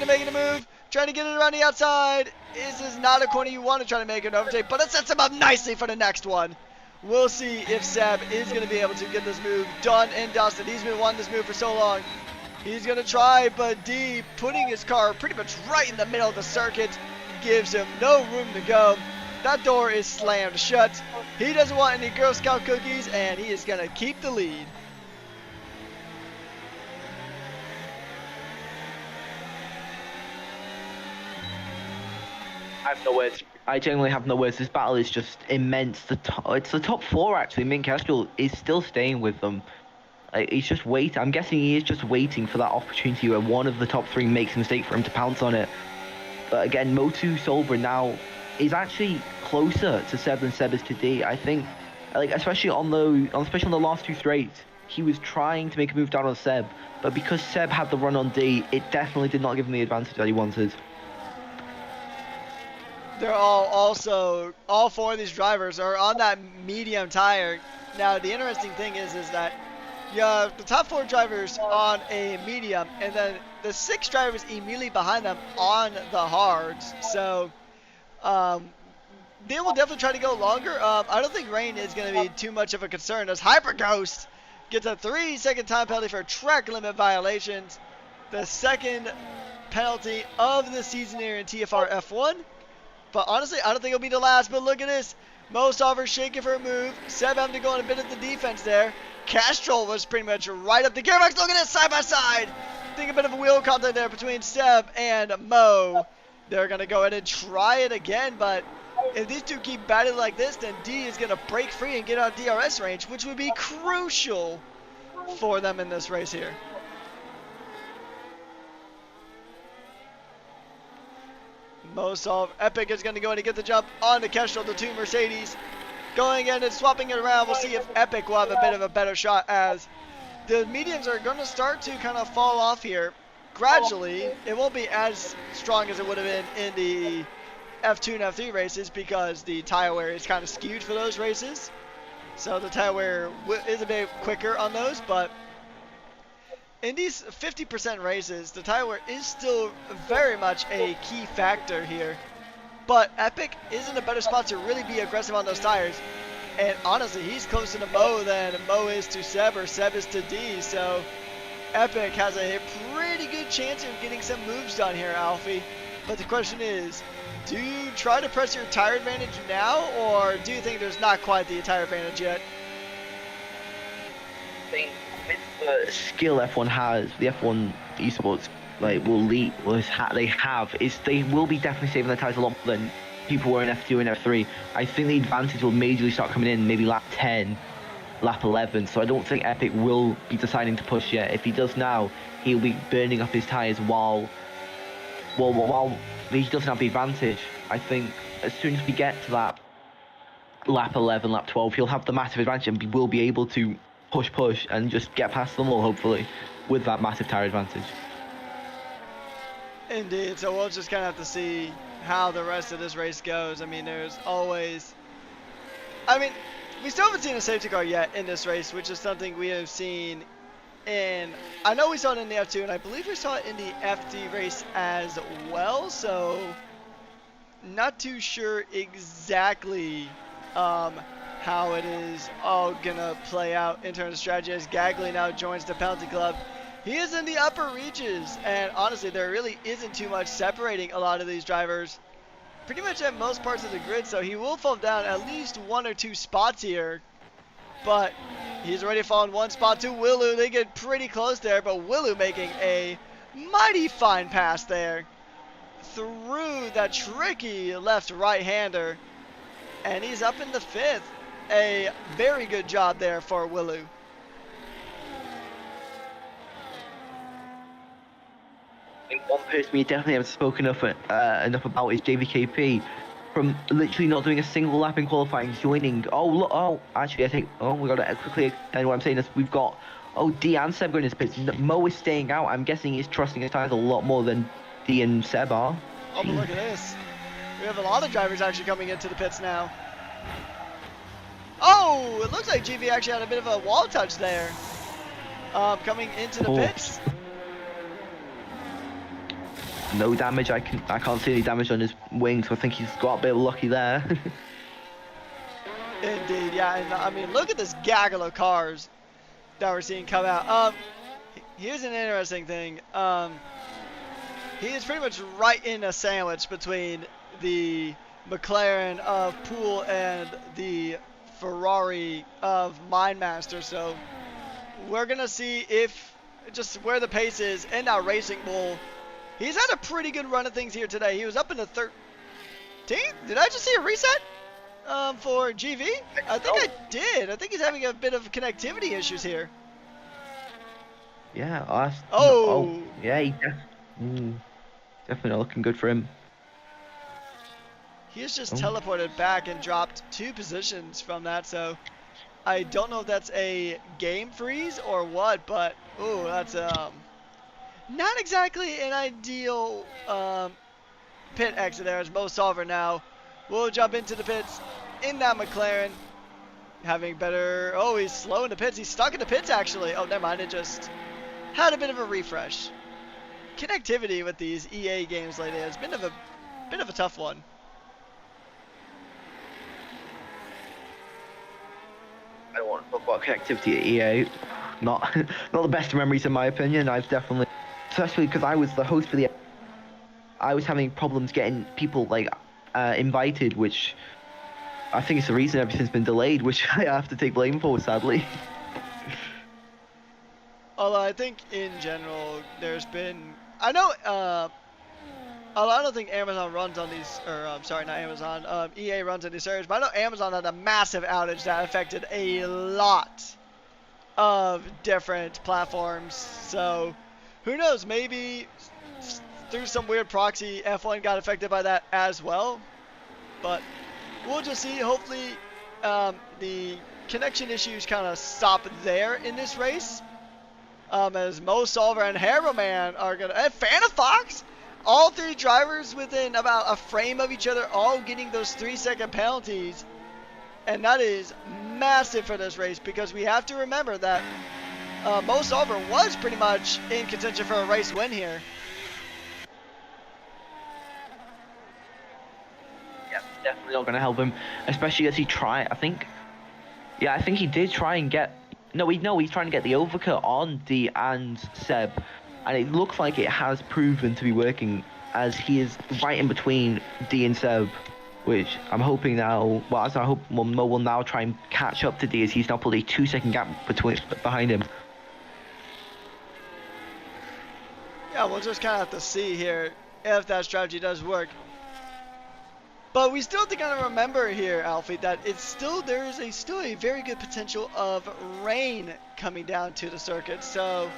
Speaker 1: of making a move, trying to get it around the outside. This is not a corner you want to try to make an overtake, but it sets him up nicely for the next one. We'll see if Seb is going to be able to get this move done and dusted. He's been wanting this move for so long. He's going to try, but D, putting his car pretty much right in the middle of the circuit, gives him no room to go. That door is slammed shut. He doesn't want any Girl Scout cookies, and he is going to keep the lead.
Speaker 2: I have no words. I genuinely have no words. This battle is just immense. It's the top 4 actually. Min Kestrel is still staying with them. He's just waiting. I'm guessing he is just waiting for that opportunity where one of the top 3 makes a mistake for him to pounce on it. But again, Motu Solbra now is actually closer to Seb than Seb is to D. I think Like especially on the last two straights, he was trying to make a move down on Seb, but because Seb had the run on D, it definitely did not give him the advantage that he wanted.
Speaker 1: They're all four of these drivers are on that medium tire. Now the interesting thing is that you have the top four drivers on a medium, and then the six drivers immediately behind them on the hards. So they will definitely try to go longer. I don't think rain is going to be too much of a concern as Hyper Ghost gets a 3-second time penalty for track limit violations. The second penalty of the season here in TFR F1. But honestly, I don't think it'll be the last. But look at this. Mostoffer shaking for a move. Seb having to go on a bit of the defense there. Castrol was pretty much right up the gearbox. Look at this, side by side. I think a bit of a wheel contact there between Seb and Mo. They're going to go ahead and try it again. But if these two keep battling like this, then D is going to break free and get out of DRS range, which would be crucial for them in this race here. Mostov, Epic is going to go in and get the jump on the Kestrel, the two Mercedes. Going in and swapping it around. We'll see if Epic will have a bit of a better shot as the mediums are going to start to kind of fall off here. Gradually, it won't be as strong as it would have been in the F2 and F3 races because the tire wear is kind of skewed for those races. So the tire wear is a bit quicker on those, but in these 50% races, the tire wear is still very much a key factor here. But Epic is in a better spot to really be aggressive on those tires. And honestly, he's closer to Mo than Mo is to Seb or Seb is to D. So Epic has a pretty good chance of getting some moves done here, Alfie. But the question is, do you try to press your tire advantage now, or do you think there's not quite the tire advantage yet?
Speaker 2: I think with the skill F1 has, the F1 eSports like will be definitely saving their tires a lot more than people were in F2 and F3. I think the advantage will majorly start coming in maybe lap 10, lap 11. So I don't think Epic will be deciding to push yet. If he does now, he'll be burning up his tires while he doesn't have the advantage. I think as soon as we get to that lap 11, lap 12, he'll have the massive advantage and will be able to push and just get past them all, hopefully, with that massive tire advantage.
Speaker 1: Indeed, so we'll just kind of have to see how the rest of this race goes. I mean, we still haven't seen a safety car yet in this race, which is something we have seen I know we saw it in the F2, and I believe we saw it in the FD race as well, so not too sure exactly how it is all gonna play out in terms of strategy as Gagley now joins the penalty club. He is in the upper reaches, and honestly, there really isn't too much separating a lot of these drivers pretty much at most parts of the grid, so he will fall down at least 1 or 2 spots here, but he's already fallen 1 spot to Willu. They get pretty close there, but Willu making a mighty fine pass there through that tricky left right-hander, and he's up in the 5th. A very good job there for Willu.
Speaker 2: I think one person we definitely haven't spoken enough about is JVKP. From literally not doing a single lap in qualifying, joining. Actually, I think. We got to quickly explain what I'm saying is we've got. D and Seb going into pits. Mo is staying out. I'm guessing he's trusting his tires a lot more than D and Seb are.
Speaker 1: Oh, but look at this. We have a lot of drivers actually coming into the pits now. Oh, it looks like GV actually had a bit of a wall touch there. Coming into the pits.
Speaker 2: No damage. I can't see any damage on his wing, so I think he's got a bit lucky there.
Speaker 1: Indeed, yeah. And I mean, look at this gaggle of cars that we're seeing come out. Here's an interesting thing. He is pretty much right in a sandwich between the McLaren of Poole and the Ferrari of Mindmaster. So we're gonna see if just where the pace is in that Racing Bull. He's had a pretty good run of things here today. He was up in the 13th. Did I just see a reset for GV? I think I did. I think he's having a bit of connectivity issues here.
Speaker 2: Yeah. Yeah. Definitely not looking good for him.
Speaker 1: He has just teleported back and dropped 2 positions from that. So I don't know if that's a game freeze or what, but ooh, that's not exactly an ideal pit exit there. As Mo Solver now will jump into the pits in that McLaren, having better. Oh, he's slow in the pits. He's stuck in the pits actually. Oh, never mind. It just had a bit of a refresh. Connectivity with these EA games lately has been a bit of a tough one.
Speaker 2: I don't want to talk about connectivity at EA. Not not the best of memories in my opinion. I've definitely, especially because I was the host for the, I was having problems getting people like invited, which I think is the reason everything's been delayed, which I have to take blame for, sadly.
Speaker 1: Although I think in general there's been, I know although I don't think Amazon runs on these, or I'm sorry, not Amazon, EA runs on these servers, but I know Amazon had a massive outage that affected a lot of different platforms. So who knows, maybe through some weird proxy F1 got affected by that as well. But we'll just see. Hopefully the connection issues kind of stop there in this race. As Mo Solver and Harrowman are going to, and Fanta Fox, all three drivers within about a frame of each other, all getting those 3-second penalties. And that is massive for this race, because we have to remember that Mo Solver was pretty much in contention for a race win here.
Speaker 2: Yeah, definitely not going to help him, especially as he tried. I think he did try and get. He's trying to get the overcut on D and Seb, and it looks like it has proven to be working, as he is right in between D and Seb, which I'm hoping now. Well, I hope Mo will now try and catch up to D, as he's now put a 2-second gap behind him.
Speaker 1: Yeah, we'll just kind of have to see here if that strategy does work. But we still have to kind of remember here, Alfie, that there is still a very good potential of rain coming down to the circuit. So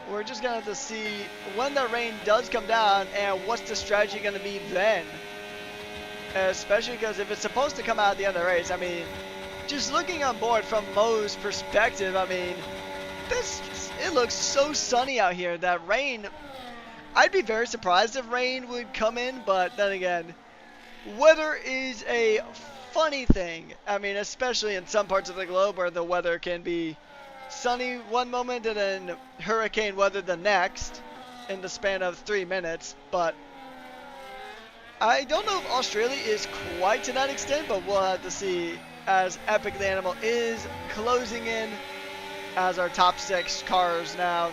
Speaker 1: we're just gonna have to see when that rain does come down and what's the strategy gonna be then. Especially because if it's supposed to come out at the end of the race, I mean, just looking on board from Mo's perspective, I mean, it looks so sunny out here that rain. I'd be very surprised if rain would come in, but then again, weather is a funny thing. I mean, especially in some parts of the globe where the weather can be sunny one moment and then hurricane weather the next in the span of 3 minutes. But I don't know if Australia is quite to that extent, but we'll have to see, as Epic the Animal is closing in, as our top 6 cars now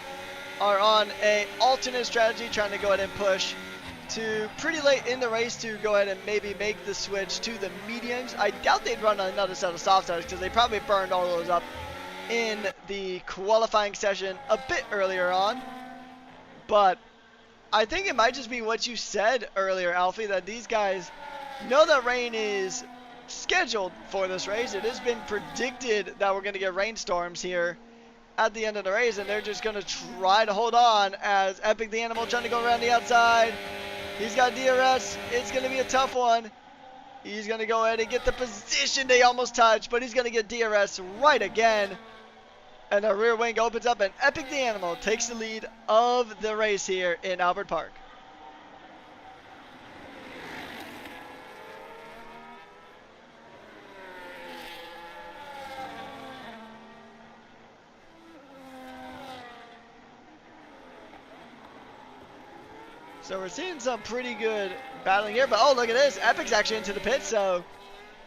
Speaker 1: are on a alternate strategy, trying to go ahead and push to pretty late in the race to go ahead and maybe make the switch to the mediums. I doubt they'd run another set of soft tires, because they probably burned all those up in the qualifying session a bit earlier on. But I think it might just be what you said earlier, Alfie, that these guys know that rain is scheduled for this race. It has been predicted that we're going to get rainstorms here at the end of the race, and they're just going to try to hold on, as Epic the Animal trying to go around the outside. He's got DRS. It's going to be a tough one. He's going to go ahead and get the position they almost touched, but he's going to get DRS right again. And the rear wing opens up, and Epic the Animal takes the lead of the race here in Albert Park. So we're seeing some pretty good battling here, but oh, look at this. Epic's actually into the pit, so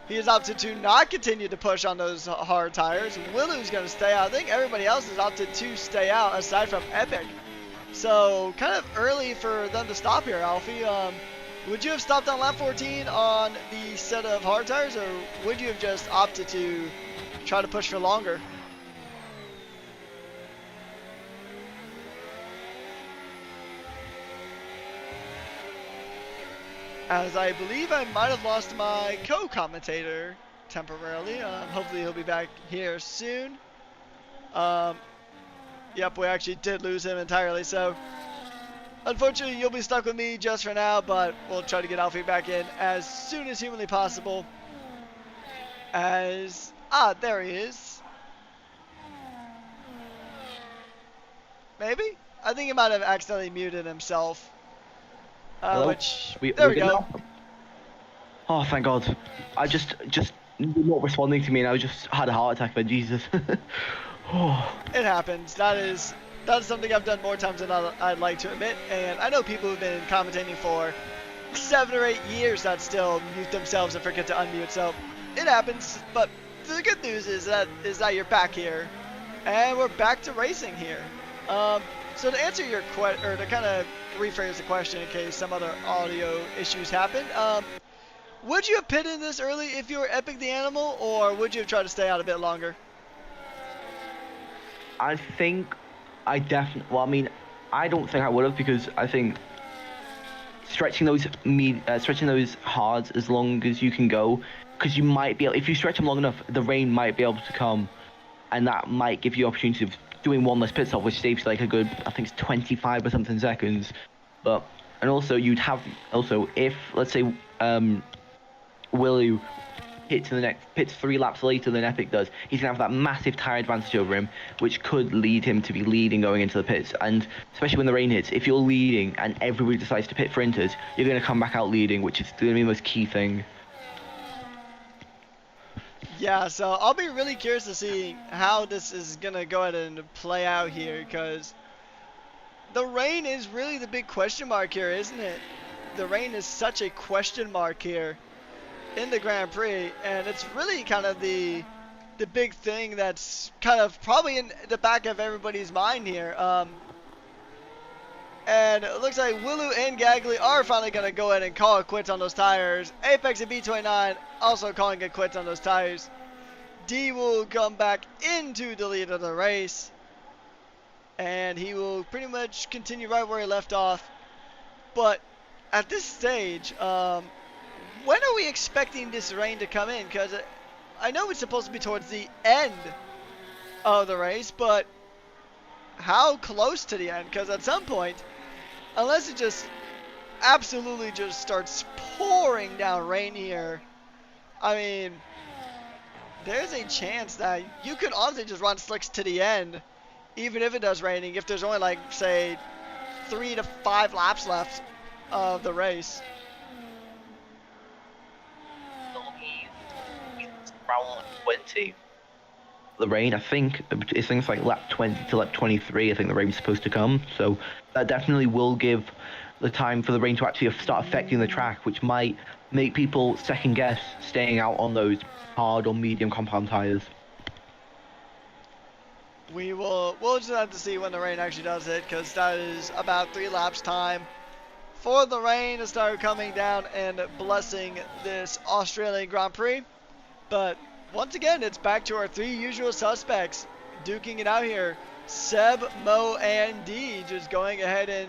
Speaker 1: he has opted to not continue to push on those hard tires. Willou's going to stay out. I think everybody else has opted to stay out aside from Epic. So kind of early for them to stop here, Alfie. Would you have stopped on lap 14 on the set of hard tires, or would you have just opted to try to push for longer? As I believe I might have lost my co-commentator temporarily. Hopefully he'll be back here soon. Yep, we actually did lose him entirely. So unfortunately you'll be stuck with me just for now, but we'll try to get Alfie back in as soon as humanly possible. There he is. Maybe? I think he might have accidentally muted himself.
Speaker 2: Hello?
Speaker 1: Which, there
Speaker 2: We're
Speaker 1: we
Speaker 2: good
Speaker 1: go.
Speaker 2: now? Oh, thank God. I just you're not responding to me, and I just had a heart attack. But Jesus. Oh,
Speaker 1: It happens. That is something I've done more times than I'd like to admit. And I know people who've been commentating for 7 or 8 years that still mute themselves and forget to unmute. So it happens. But the good news is that you're back here, and we're back to racing here. So to answer your question, or to kind of rephrase the question in case some other audio issues happen, would you have pitted this early if you were Epic the Animal, or would you have tried to stay out a bit longer?
Speaker 2: I think I definitely. Well, I mean, I don't think I would have, because I think stretching those hards as long as you can go, because you might be able, if you stretch them long enough, the rain might be able to come, and that might give you opportunity of doing one less pit stop, which saves like a good, I think it's 25 or something seconds. But and also you'd have, also if let's say Willu pits 3 laps later than Epic does, he's gonna have that massive tire advantage over him, which could lead him to be leading going into the pits. And especially when the rain hits, if you're leading and everybody decides to pit for inters, you're gonna come back out leading, which is gonna be the most key thing.
Speaker 1: Yeah, so I'll be really curious to see how this is going to go ahead and play out here, because the rain is really the big question mark here, isn't it? The rain is such a question mark here in the Grand Prix, and it's really kind of the big thing that's kind of probably in the back of everybody's mind here. And it looks like Willu and Gagley are finally going to go ahead and call it quits on those tires. Apex and B29 also calling it quits on those tires. D will come back into the lead of the race, and he will pretty much continue right where he left off. But at this stage, when are we expecting this rain to come in? Because I know it's supposed to be towards the end of the race, but how close to the end? Because at some point, unless it just absolutely just starts pouring down rain here, I mean, there's a chance that you could honestly just run slicks to the end, even if it does raining, if there's only like, say, 3 to 5 laps left of the race.
Speaker 2: Round 20. The rain, I think it's things like lap 20 to lap 23. I think the rain's supposed to come, so that definitely will give the time for the rain to actually start affecting the track, which might make people second guess staying out on those hard or medium compound tires.
Speaker 1: We'll just have to see when the rain actually does hit, because that is about 3 laps time for the rain to start coming down and blessing this Australian Grand Prix. But once again, it's back to our 3 usual suspects duking it out here. Seb, Mo, and D just going ahead and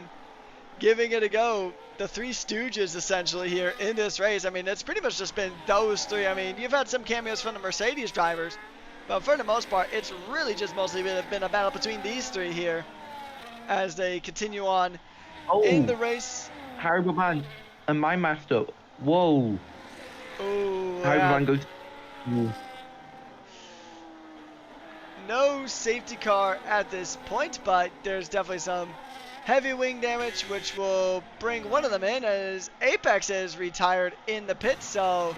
Speaker 1: giving it a go. The 3 stooges essentially here in this race. I mean, it's pretty much just been those 3. I mean, you've had some cameos from the Mercedes drivers, but for the most part, it's really just mostly been a battle between these 3 here as they continue on in the race.
Speaker 2: Harry Baban and my master. Whoa.
Speaker 1: Oh,
Speaker 2: Harry
Speaker 1: yeah.
Speaker 2: Baban goes. Ooh.
Speaker 1: No safety car at this point, but there's definitely some heavy wing damage, which will bring one of them in, as Apex is retired in the pit, so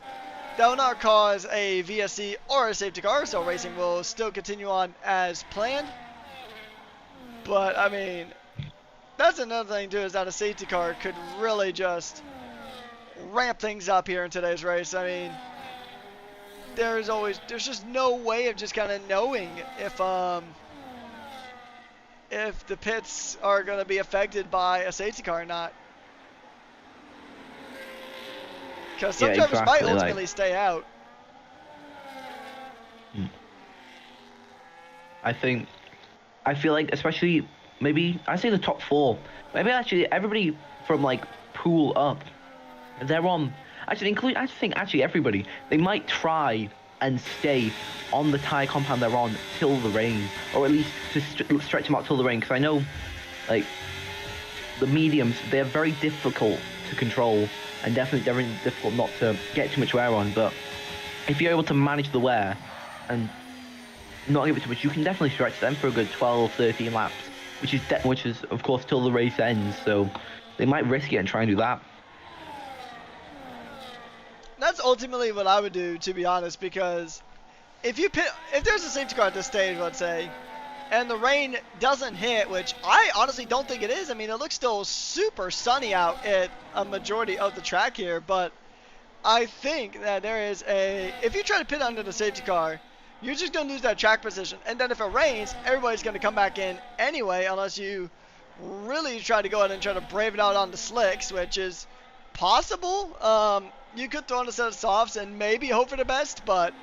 Speaker 1: that will not cause a VSC or a safety car, so racing will still continue on as planned. But I mean, that's another thing too, is that a safety car could really just ramp things up here in today's race. I mean, there's just no way of just kind of knowing if the pits are going to be affected by a safety car or not. Because some drivers might ultimately stay out.
Speaker 2: I feel like, especially, maybe, I say the top 4. Maybe actually everybody from like pool up, they're on, I think actually everybody, they might try and stay on the tire compound they're on till the rain, or at least to stretch them out till the rain, because I know, like, the mediums, they're very difficult to control, and definitely very difficult not to get too much wear on, but if you're able to manage the wear and not give it too much, you can definitely stretch them for a good 12, 13 laps which is of course till the race ends. So they might risk it and try and do that.
Speaker 1: That's ultimately what I would do, to be honest, because if there's a safety car at this stage, let's say, and the rain doesn't hit, which I honestly don't think it is. I mean, it looks still super sunny out at a majority of the track here, but I think that if you try to pit under the safety car, you're just going to lose that track position. And then if it rains, everybody's going to come back in anyway, unless you really try to go ahead and try to brave it out on the slicks, which is possible. You could throw in a set of softs and maybe hope for the best, but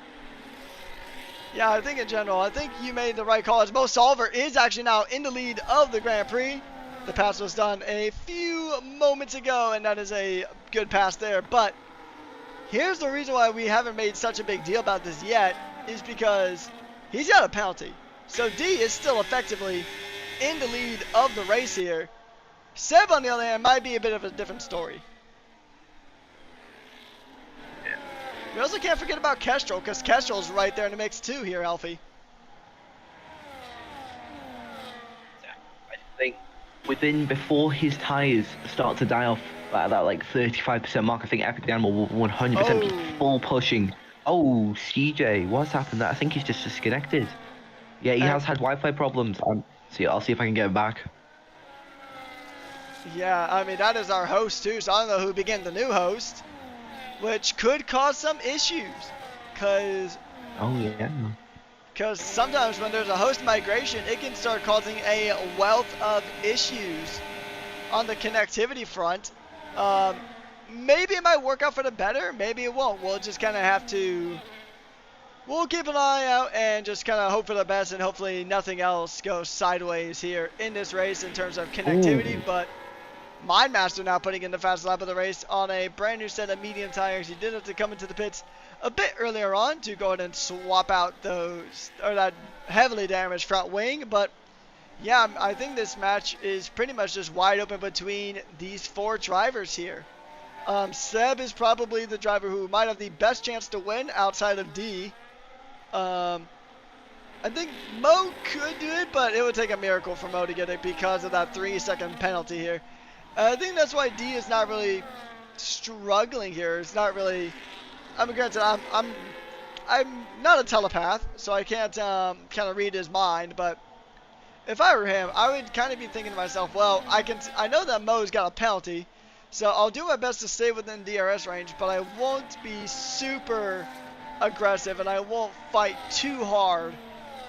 Speaker 1: yeah, I think in general, I think you made the right call, as Mo Solver is actually now in the lead of the Grand Prix. The pass was done a few moments ago, and that is a good pass there. But here's the reason why we haven't made such a big deal about this yet, is because he's got a penalty. So D is still effectively in the lead of the race here. Seb, on the other hand, might be a bit of a different story. We also can't forget about Kestrel, because Kestrel's right there in the mix too here, Alfie.
Speaker 2: I think before his tires start to die off at that like 35% mark, I think Epic the Animal will 100% be full pushing. Oh, CJ, what's happened there? I think he's just disconnected. Yeah, he has had Wi-Fi problems. I'll see if I can get him back.
Speaker 1: Yeah, I mean, that is our host too, so I don't know who began the new host, which could cause some issues, because sometimes when there's a host migration, it can start causing a wealth of issues on the connectivity front. Maybe it might work out for the better, maybe it won't. We'll just kind of have to, we'll keep an eye out and just kind of hope for the best, and hopefully nothing else goes sideways here in this race in terms of connectivity. But Mindmaster now putting in the fastest lap of the race on a brand new set of medium tires. He did have to come into the pits a bit earlier on to go ahead and swap out that heavily damaged front wing. But yeah, I think this match is pretty much just wide open between these four drivers here. Seb is probably the driver who might have the best chance to win outside of D. I think Mo could do it, but it would take a miracle for Mo to get it because of that 3-second penalty here. I think that's why D is not really struggling here. It's not really. I mean, granted, I'm not a telepath, so I can't kind of read his mind. But if I were him, I would kind of be thinking to myself, well, I know that Mo's got a penalty, so I'll do my best to stay within DRS range, but I won't be super aggressive, and I won't fight too hard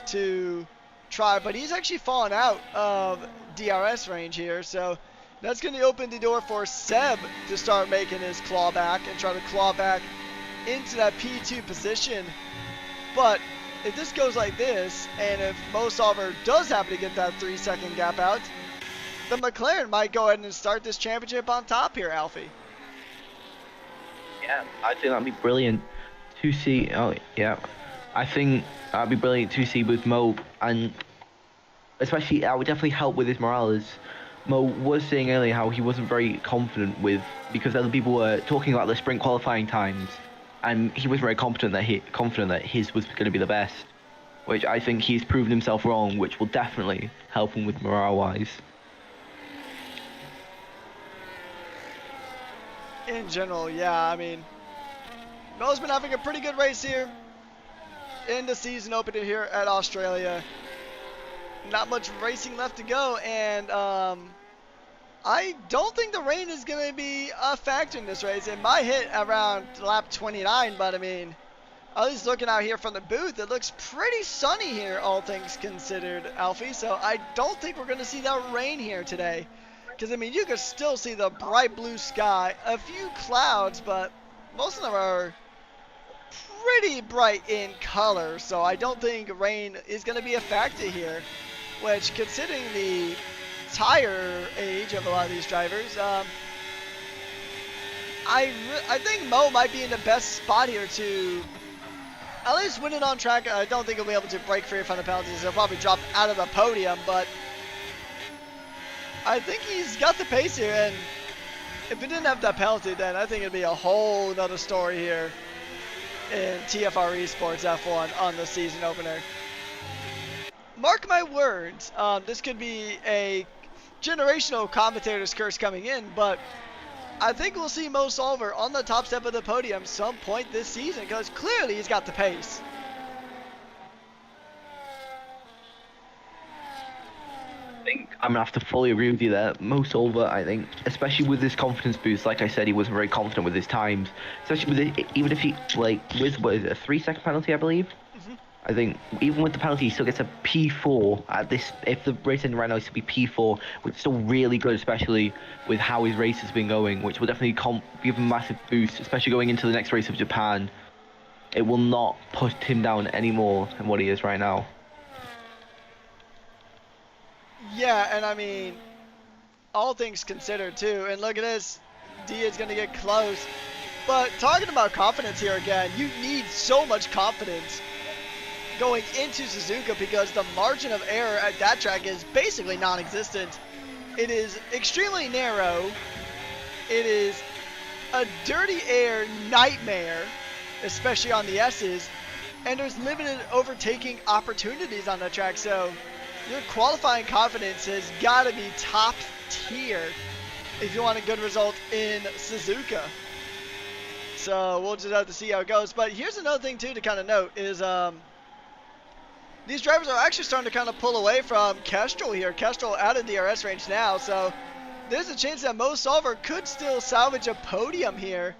Speaker 1: to try. But he's actually fallen out of DRS range here, so that's going to open the door for Seb to start making his claw back and try to claw back into that P2 position. But if this goes like this, and if Mo Solver does happen to get that 3-second gap out, the McLaren might go ahead and start this championship on top here, Alfie.
Speaker 2: Yeah, I think that'd be brilliant to see. Oh, yeah. I think that'd be brilliant to see with Mo, and especially that would definitely help with his morale, as Mo was saying earlier how he wasn't very confident because other people were talking about the sprint qualifying times, and he was very confident that his was going to be the best, which I think he's proven himself wrong, which will definitely help him with morale-wise.
Speaker 1: In general, yeah, I mean, Mo's been having a pretty good race here in the season opener here at Australia. Not much racing left to go, and I don't think the rain is going to be a factor in this race. It might hit around lap 29, but I mean, at least looking out here from the booth, it looks pretty sunny here, all things considered, Alfie. So I don't think we're going to see that rain here today. Because, I mean, you can still see the bright blue sky, a few clouds, but most of them are pretty bright in color. So I don't think rain is going to be a factor here, which, considering the tire age of a lot of these drivers, I think Mo might be in the best spot here to at least win it on track. I don't think he'll be able to break free from the penalties. He'll probably drop out of the podium, but I think he's got the pace here, and if he didn't have that penalty, then I think it'd be a whole nother story here in TFR eSports F1 on the season opener. mark my words, this could be a generational commentator's curse coming in, but I think we'll see Mo Solver on the top step of the podium some point this season because clearly he's got the pace.
Speaker 2: I think I'm gonna have to fully agree with you there. Mo Silva, I think, especially with his confidence boost, like I said, he wasn't very confident with his times. Especially with it, even if he with what is it, a 3-second penalty, I believe. I think even with the penalty, he still gets a P4 at this. If the race ended right now, it should be P4, which is still really good, especially with how his race has been going, which will definitely give him a massive boost, especially going into the next race of Japan. It will not push him down any more than what he is right now.
Speaker 1: Yeah, and I mean, all things considered too, and look at this, D is going to get close. But talking about confidence here again, you need so much confidence going into Suzuka because the margin of error at that track is basically non-existent. It is extremely narrow. It is a dirty air nightmare, especially on the S's, and there's limited overtaking opportunities on the track, so your qualifying confidence has got to be top tier if you want a good result in Suzuka. So we'll just have to see how it goes. But here's another thing too to kind of note is these drivers are actually starting to kind of pull away from Kestrel here. Kestrel out of DRS range now, so there's a chance that Mo Solver could still salvage a podium here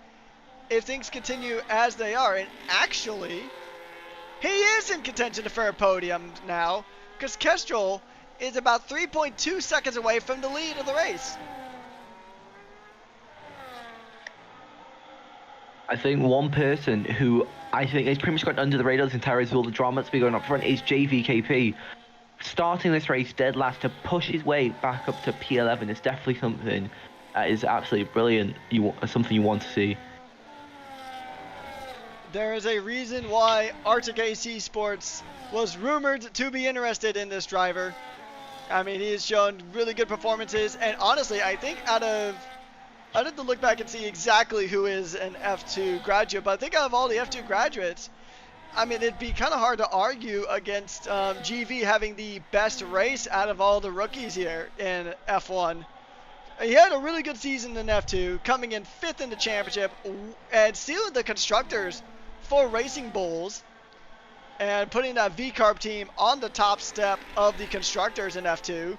Speaker 1: if things continue as they are. And actually, he is in contention for a podium now because Kestrel is about 3.2 seconds away from the lead of the race.
Speaker 2: I think one person who I think is pretty much gone under the radar this entire race with all the drama that's been going up front is JVKP. Starting this race dead last to push his way back up to P11 is definitely something that is absolutely brilliant. Something you want to see.
Speaker 1: There is a reason why Arctic Ace eSports was rumored to be interested in this driver. I mean, he has shown really good performances, and honestly, I think I'd have to look back and see exactly who is an F2 graduate, but I think out of all the F2 graduates, I mean, it'd be kind of hard to argue against GV having the best race out of all the rookies here in F1. He had a really good season in F2, coming in 5th in the championship and stealing the constructors for Racing Bulls and putting that V-Carb team on the top step of the constructors in F2.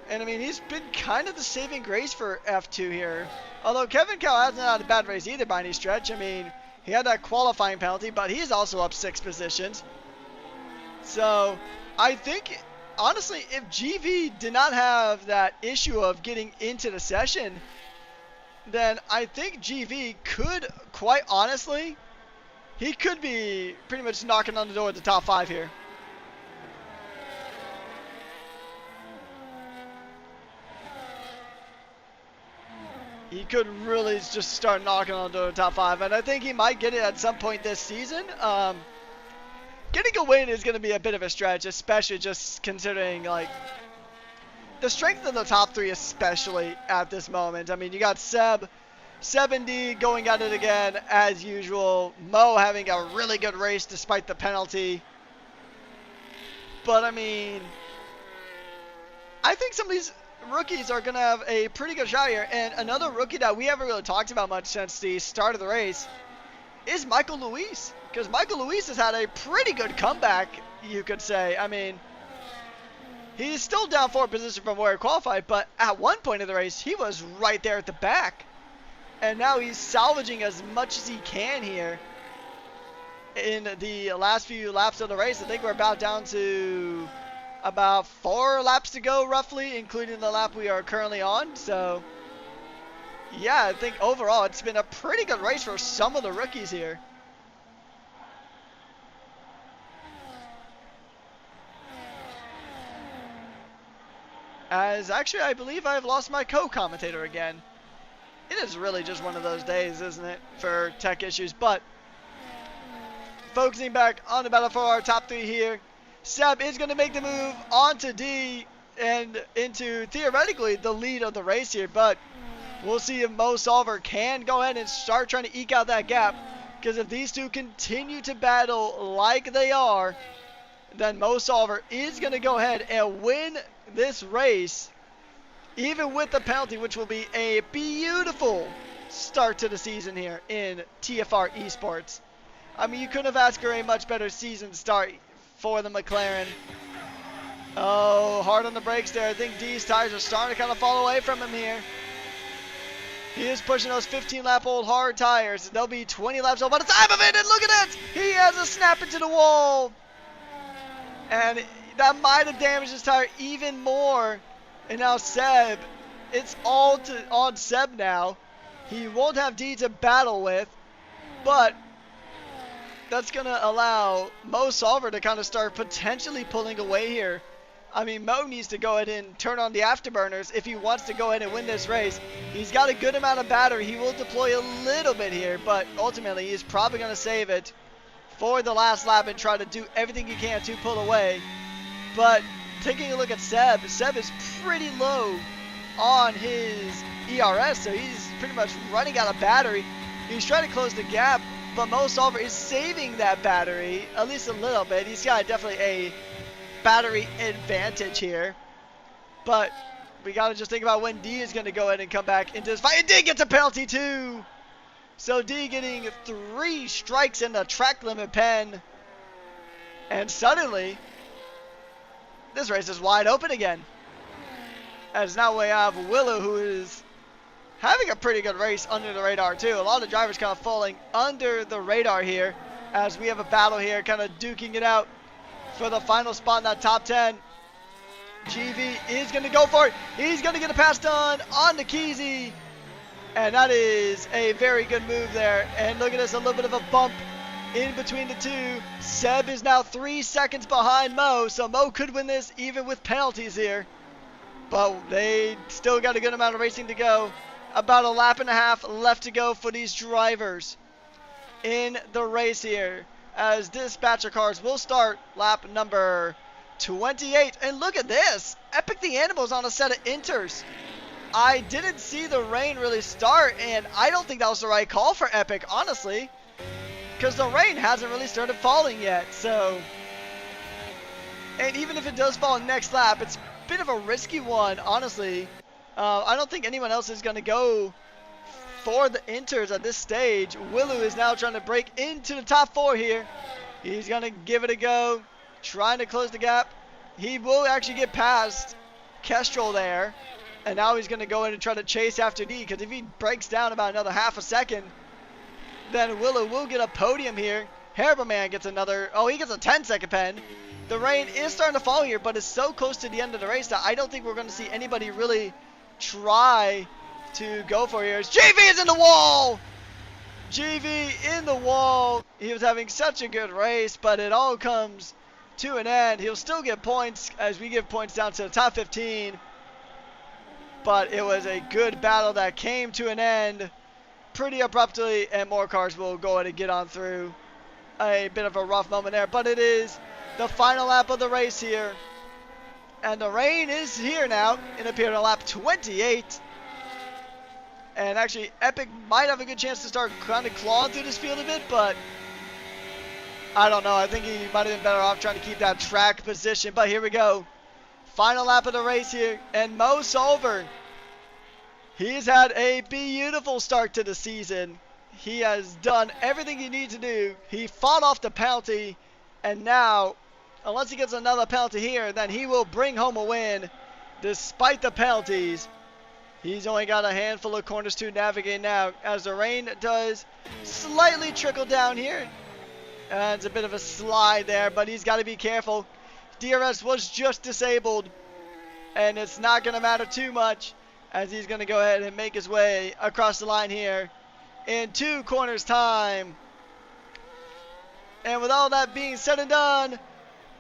Speaker 1: And I mean, he's been kind of the saving grace for F2 here. Although Kevin Cow hasn't had a bad race either by any stretch. I mean, he had that qualifying penalty, but he's also up 6 positions. So, I think, honestly, if GV did not have that issue of getting into the session, then I think GV could, quite honestly, he could be pretty much knocking on the door at the top 5 here. He could really just start knocking on the top 5, and I think he might get it at some point this season. Getting a win is going to be a bit of a stretch, especially just considering like the strength of the top 3, especially at this moment. I mean, you got Seb and D going at it again as usual. Mo having a really good race despite the penalty. But I mean, I think some of these rookies are going to have a pretty good shot here. And another rookie that we haven't really talked about much since the start of the race is Michael Luis. Because Michael Luis has had a pretty good comeback, you could say. I mean, he's still down 4 positions from where he qualified, but at one point in the race, he was right there at the back. And now he's salvaging as much as he can here in the last few laps of the race. I think we're about down to about 4 laps to go, roughly, including the lap we are currently on. So, yeah, I think overall it's been a pretty good race for some of the rookies here. As actually, I believe I've lost my co-commentator again. It is really just one of those days, isn't it, for tech issues. But focusing back on the battle for our top 3 here, Seb is going to make the move onto D and into, theoretically, the lead of the race here. But we'll see if Mo Solver can go ahead and start trying to eke out that gap. Because if these two continue to battle like they are, then Mo Solver is going to go ahead and win this race, even with the penalty, which will be a beautiful start to the season here in TFR eSports. I mean, you couldn't have asked for a much better season start for the McLaren. Oh, hard on the brakes there. I think D's tires are starting to kind of fall away from him here. He is pushing those 15-lap-old hard tires. They'll be 20 laps old by the time of it, and look at it! He has a snap into the wall. And that might have damaged his tire even more. And now Seb, it's all on Seb now. He won't have D to battle with, but that's going to allow Mo Solver to kind of start potentially pulling away here. I mean, Mo needs to go ahead and turn on the afterburners if he wants to go ahead and win this race. He's got a good amount of battery. He will deploy a little bit here, but ultimately he's probably going to save it for the last lap and try to do everything he can to pull away. But taking a look at Seb, Seb is pretty low on his ERS, so he's pretty much running out of battery. He's trying to close the gap, but Mo Solver is saving that battery, at least a little bit. He's got definitely a battery advantage here, but we got to just think about when D is going to go ahead and come back into this fight. And D gets a penalty too, so D getting 3 strikes in the track limit pen, and suddenly this race is wide open again, as now we have Willow, who is having a pretty good race under the radar too. A lot of drivers kind of falling under the radar here, as we have a battle here kind of duking it out for the final spot in that top 10. GV is going to go for it. He's going to get a pass done on the Keezy. And that is a very good move there. And look at this, a little bit of a bump in between the two. Seb is now 3 seconds behind Mo. So Mo could win this even with penalties here. But they still got a good amount of racing to go. About a lap and a half left to go for these drivers in the race here, as dispatcher cars will start lap number 28. And look at this, Epic the Animals on a set of inters. I didn't see the rain really start, and I don't think that was the right call for Epic, honestly, because the rain hasn't really started falling yet. So, and even if it does fall next lap, it's a bit of a risky one, honestly. I don't think anyone else is going to go for the inters at this stage. Willow is now trying to break into the top 4 here. He's going to give it a go, trying to close the gap. He will actually get past Kestrel there, and now he's going to go in and try to chase after D, because if he breaks down about another half a second, then Willow will get a podium here. Herberman gets another, he gets a 10-second pen. The rain is starting to fall here, but it's so close to the end of the race that I don't think we're going to see anybody really try to go for here. GV is in the wall! GV in the wall. He was having such a good race, but it all comes to an end. He'll still get points as we give points down to the top 15. But it was a good battle that came to an end pretty abruptly, and more cars will go ahead and get on through. A bit of a rough moment there, but it is the final lap of the race here. And the rain is here now. It appeared on lap 28. And actually, Epic might have a good chance to start kind of clawing through this field a bit, but I don't know. I think he might have been better off trying to keep that track position. But here we go. Final lap of the race here. And Mo Solver, he's had a beautiful start to the season. He has done everything he needs to do. He fought off the penalty, and now, unless he gets another penalty here, then he will bring home a win despite the penalties. He's only got a handful of corners to navigate now, as the rain does slightly trickle down here. And it's a bit of a slide there, but he's got to be careful. DRS was just disabled, and it's not going to matter too much, as he's going to go ahead and make his way across the line here in 2 corners time. And with all that being said and done,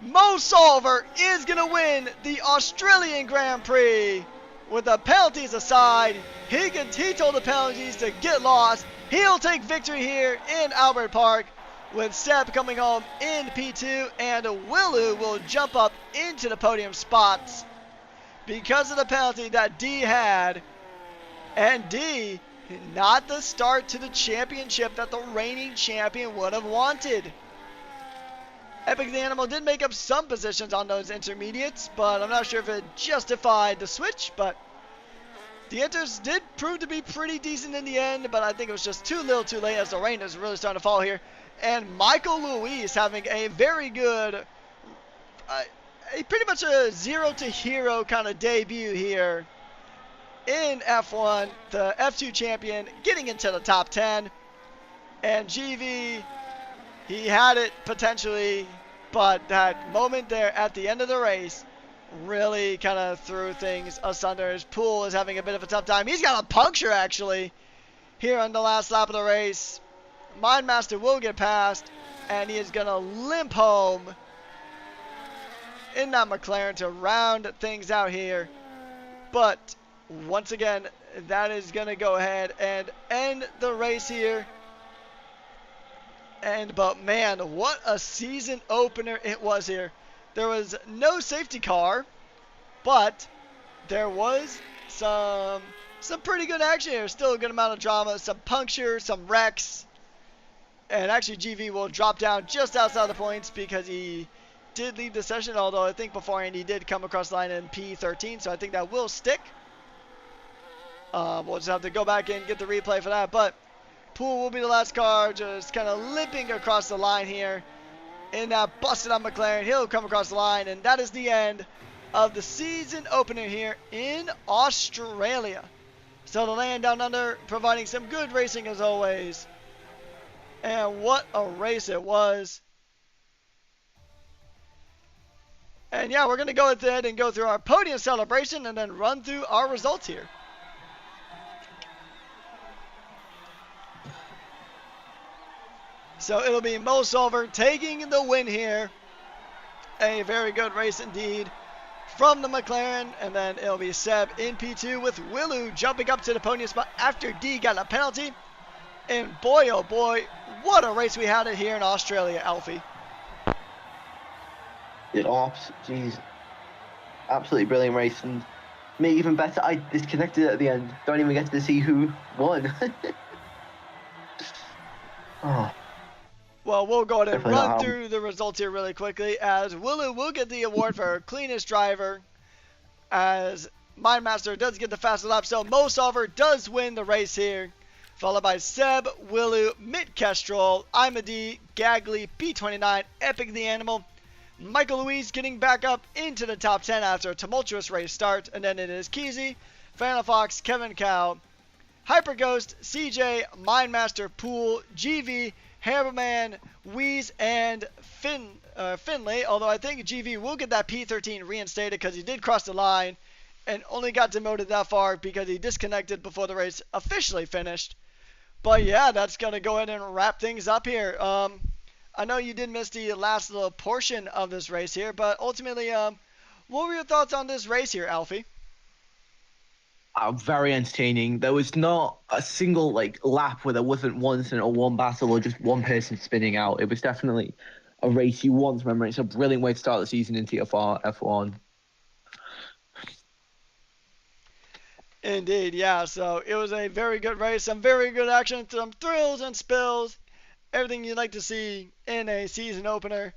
Speaker 1: Mo Solver is going to win the Australian Grand Prix. With the penalties aside, he told the penalties to get lost. He'll take victory here in Albert Park, with Seb coming home in P2, and Willow will jump up into the podium spots because of the penalty that D had. And D, not the start to the championship that the reigning champion would have wanted. Epic the Animal did make up some positions on those intermediates, but I'm not sure if it justified the switch, but the inters did prove to be pretty decent in the end, but I think it was just too little too late as the rain is really starting to fall here. And Michael Luis having a very good, pretty much a zero to hero kind of debut here in F1. The F2 champion getting into the top 10. And GV, he had it potentially, but that moment there at the end of the race really kind of threw things asunder. His Pool is having a bit of a tough time. He's got a puncture actually here on the last lap of the race. Mindmaster will get past, and he is going to limp home in that McLaren to round things out here. But once again, that is going to go ahead and end the race here. But man, what a season opener it was here. There was no safety car, but there was some pretty good action here. Still a good amount of drama, some puncture, some wrecks. And actually GV will drop down just outside the points because he did leave the session, although I think beforehand he did come across the line in P13, so I think that will stick. We'll just have to go back and get the replay for that, but Pool will be the last car, just kind of limping across the line here in that busted up McLaren. He'll come across the line, and that is the end of the season opener here in Australia. So the land down under providing some good racing as always. And what a race it was. And yeah, we're going to go ahead and go through our podium celebration and then run through our results here. So it'll be Mo Solver taking the win here. A very good race indeed from the McLaren. And then it'll be Seb in P2 with Willu jumping up to the podium spot after D got a penalty. And boy, oh boy, what a race we had it here in Australia, Alfie.
Speaker 2: Jeez. Absolutely brilliant race. And me even better, I disconnected at the end. Don't even get to see who won. Oh.
Speaker 1: Well, we'll go ahead and run through the results here really quickly, as Willu will get the award for cleanest driver, as Mindmaster does get the fastest lap. So Mo Solver does win the race here, followed by Seb, Willu, Mitt Kestrel, Imadi, Gagley, P29, Epic the Animal, Michael Luis getting back up into the top 10 after a tumultuous race start, and then it is Keezy, Phantom Fox, Kevin Cow, Hyperghost, CJ, Mindmaster, Pool, GV, Hammerman, Wheeze, and Finlay, although I think GV will get that P13 reinstated because he did cross the line and only got demoted that far because he disconnected before the race officially finished. But yeah, that's going to go ahead and wrap things up here. I know you did miss the last little portion of this race here, but ultimately, what were your thoughts on this race here, Alfie?
Speaker 2: Very entertaining. There was not a single lap where there wasn't one battle or just one person spinning out. It was definitely a race you want to remember. It's a brilliant way to start the season in TFR F1.
Speaker 1: Indeed, yeah. So it was a very good race, some very good action, some thrills and spills, everything you'd like to see in a season opener.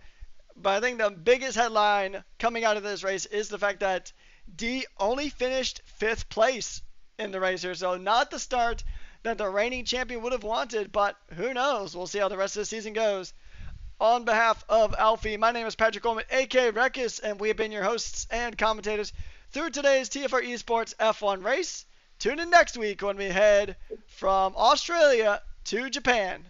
Speaker 1: But I think the biggest headline coming out of this race is the fact that D only finished 5th place in the race here, so not the start that the reigning champion would have wanted, but who knows? We'll see how the rest of the season goes. On behalf of Alfie, my name is Patrick Coleman, aka Rekis, and we have been your hosts and commentators through today's TFR eSports F1 race. Tune in next week when we head from Australia to Japan.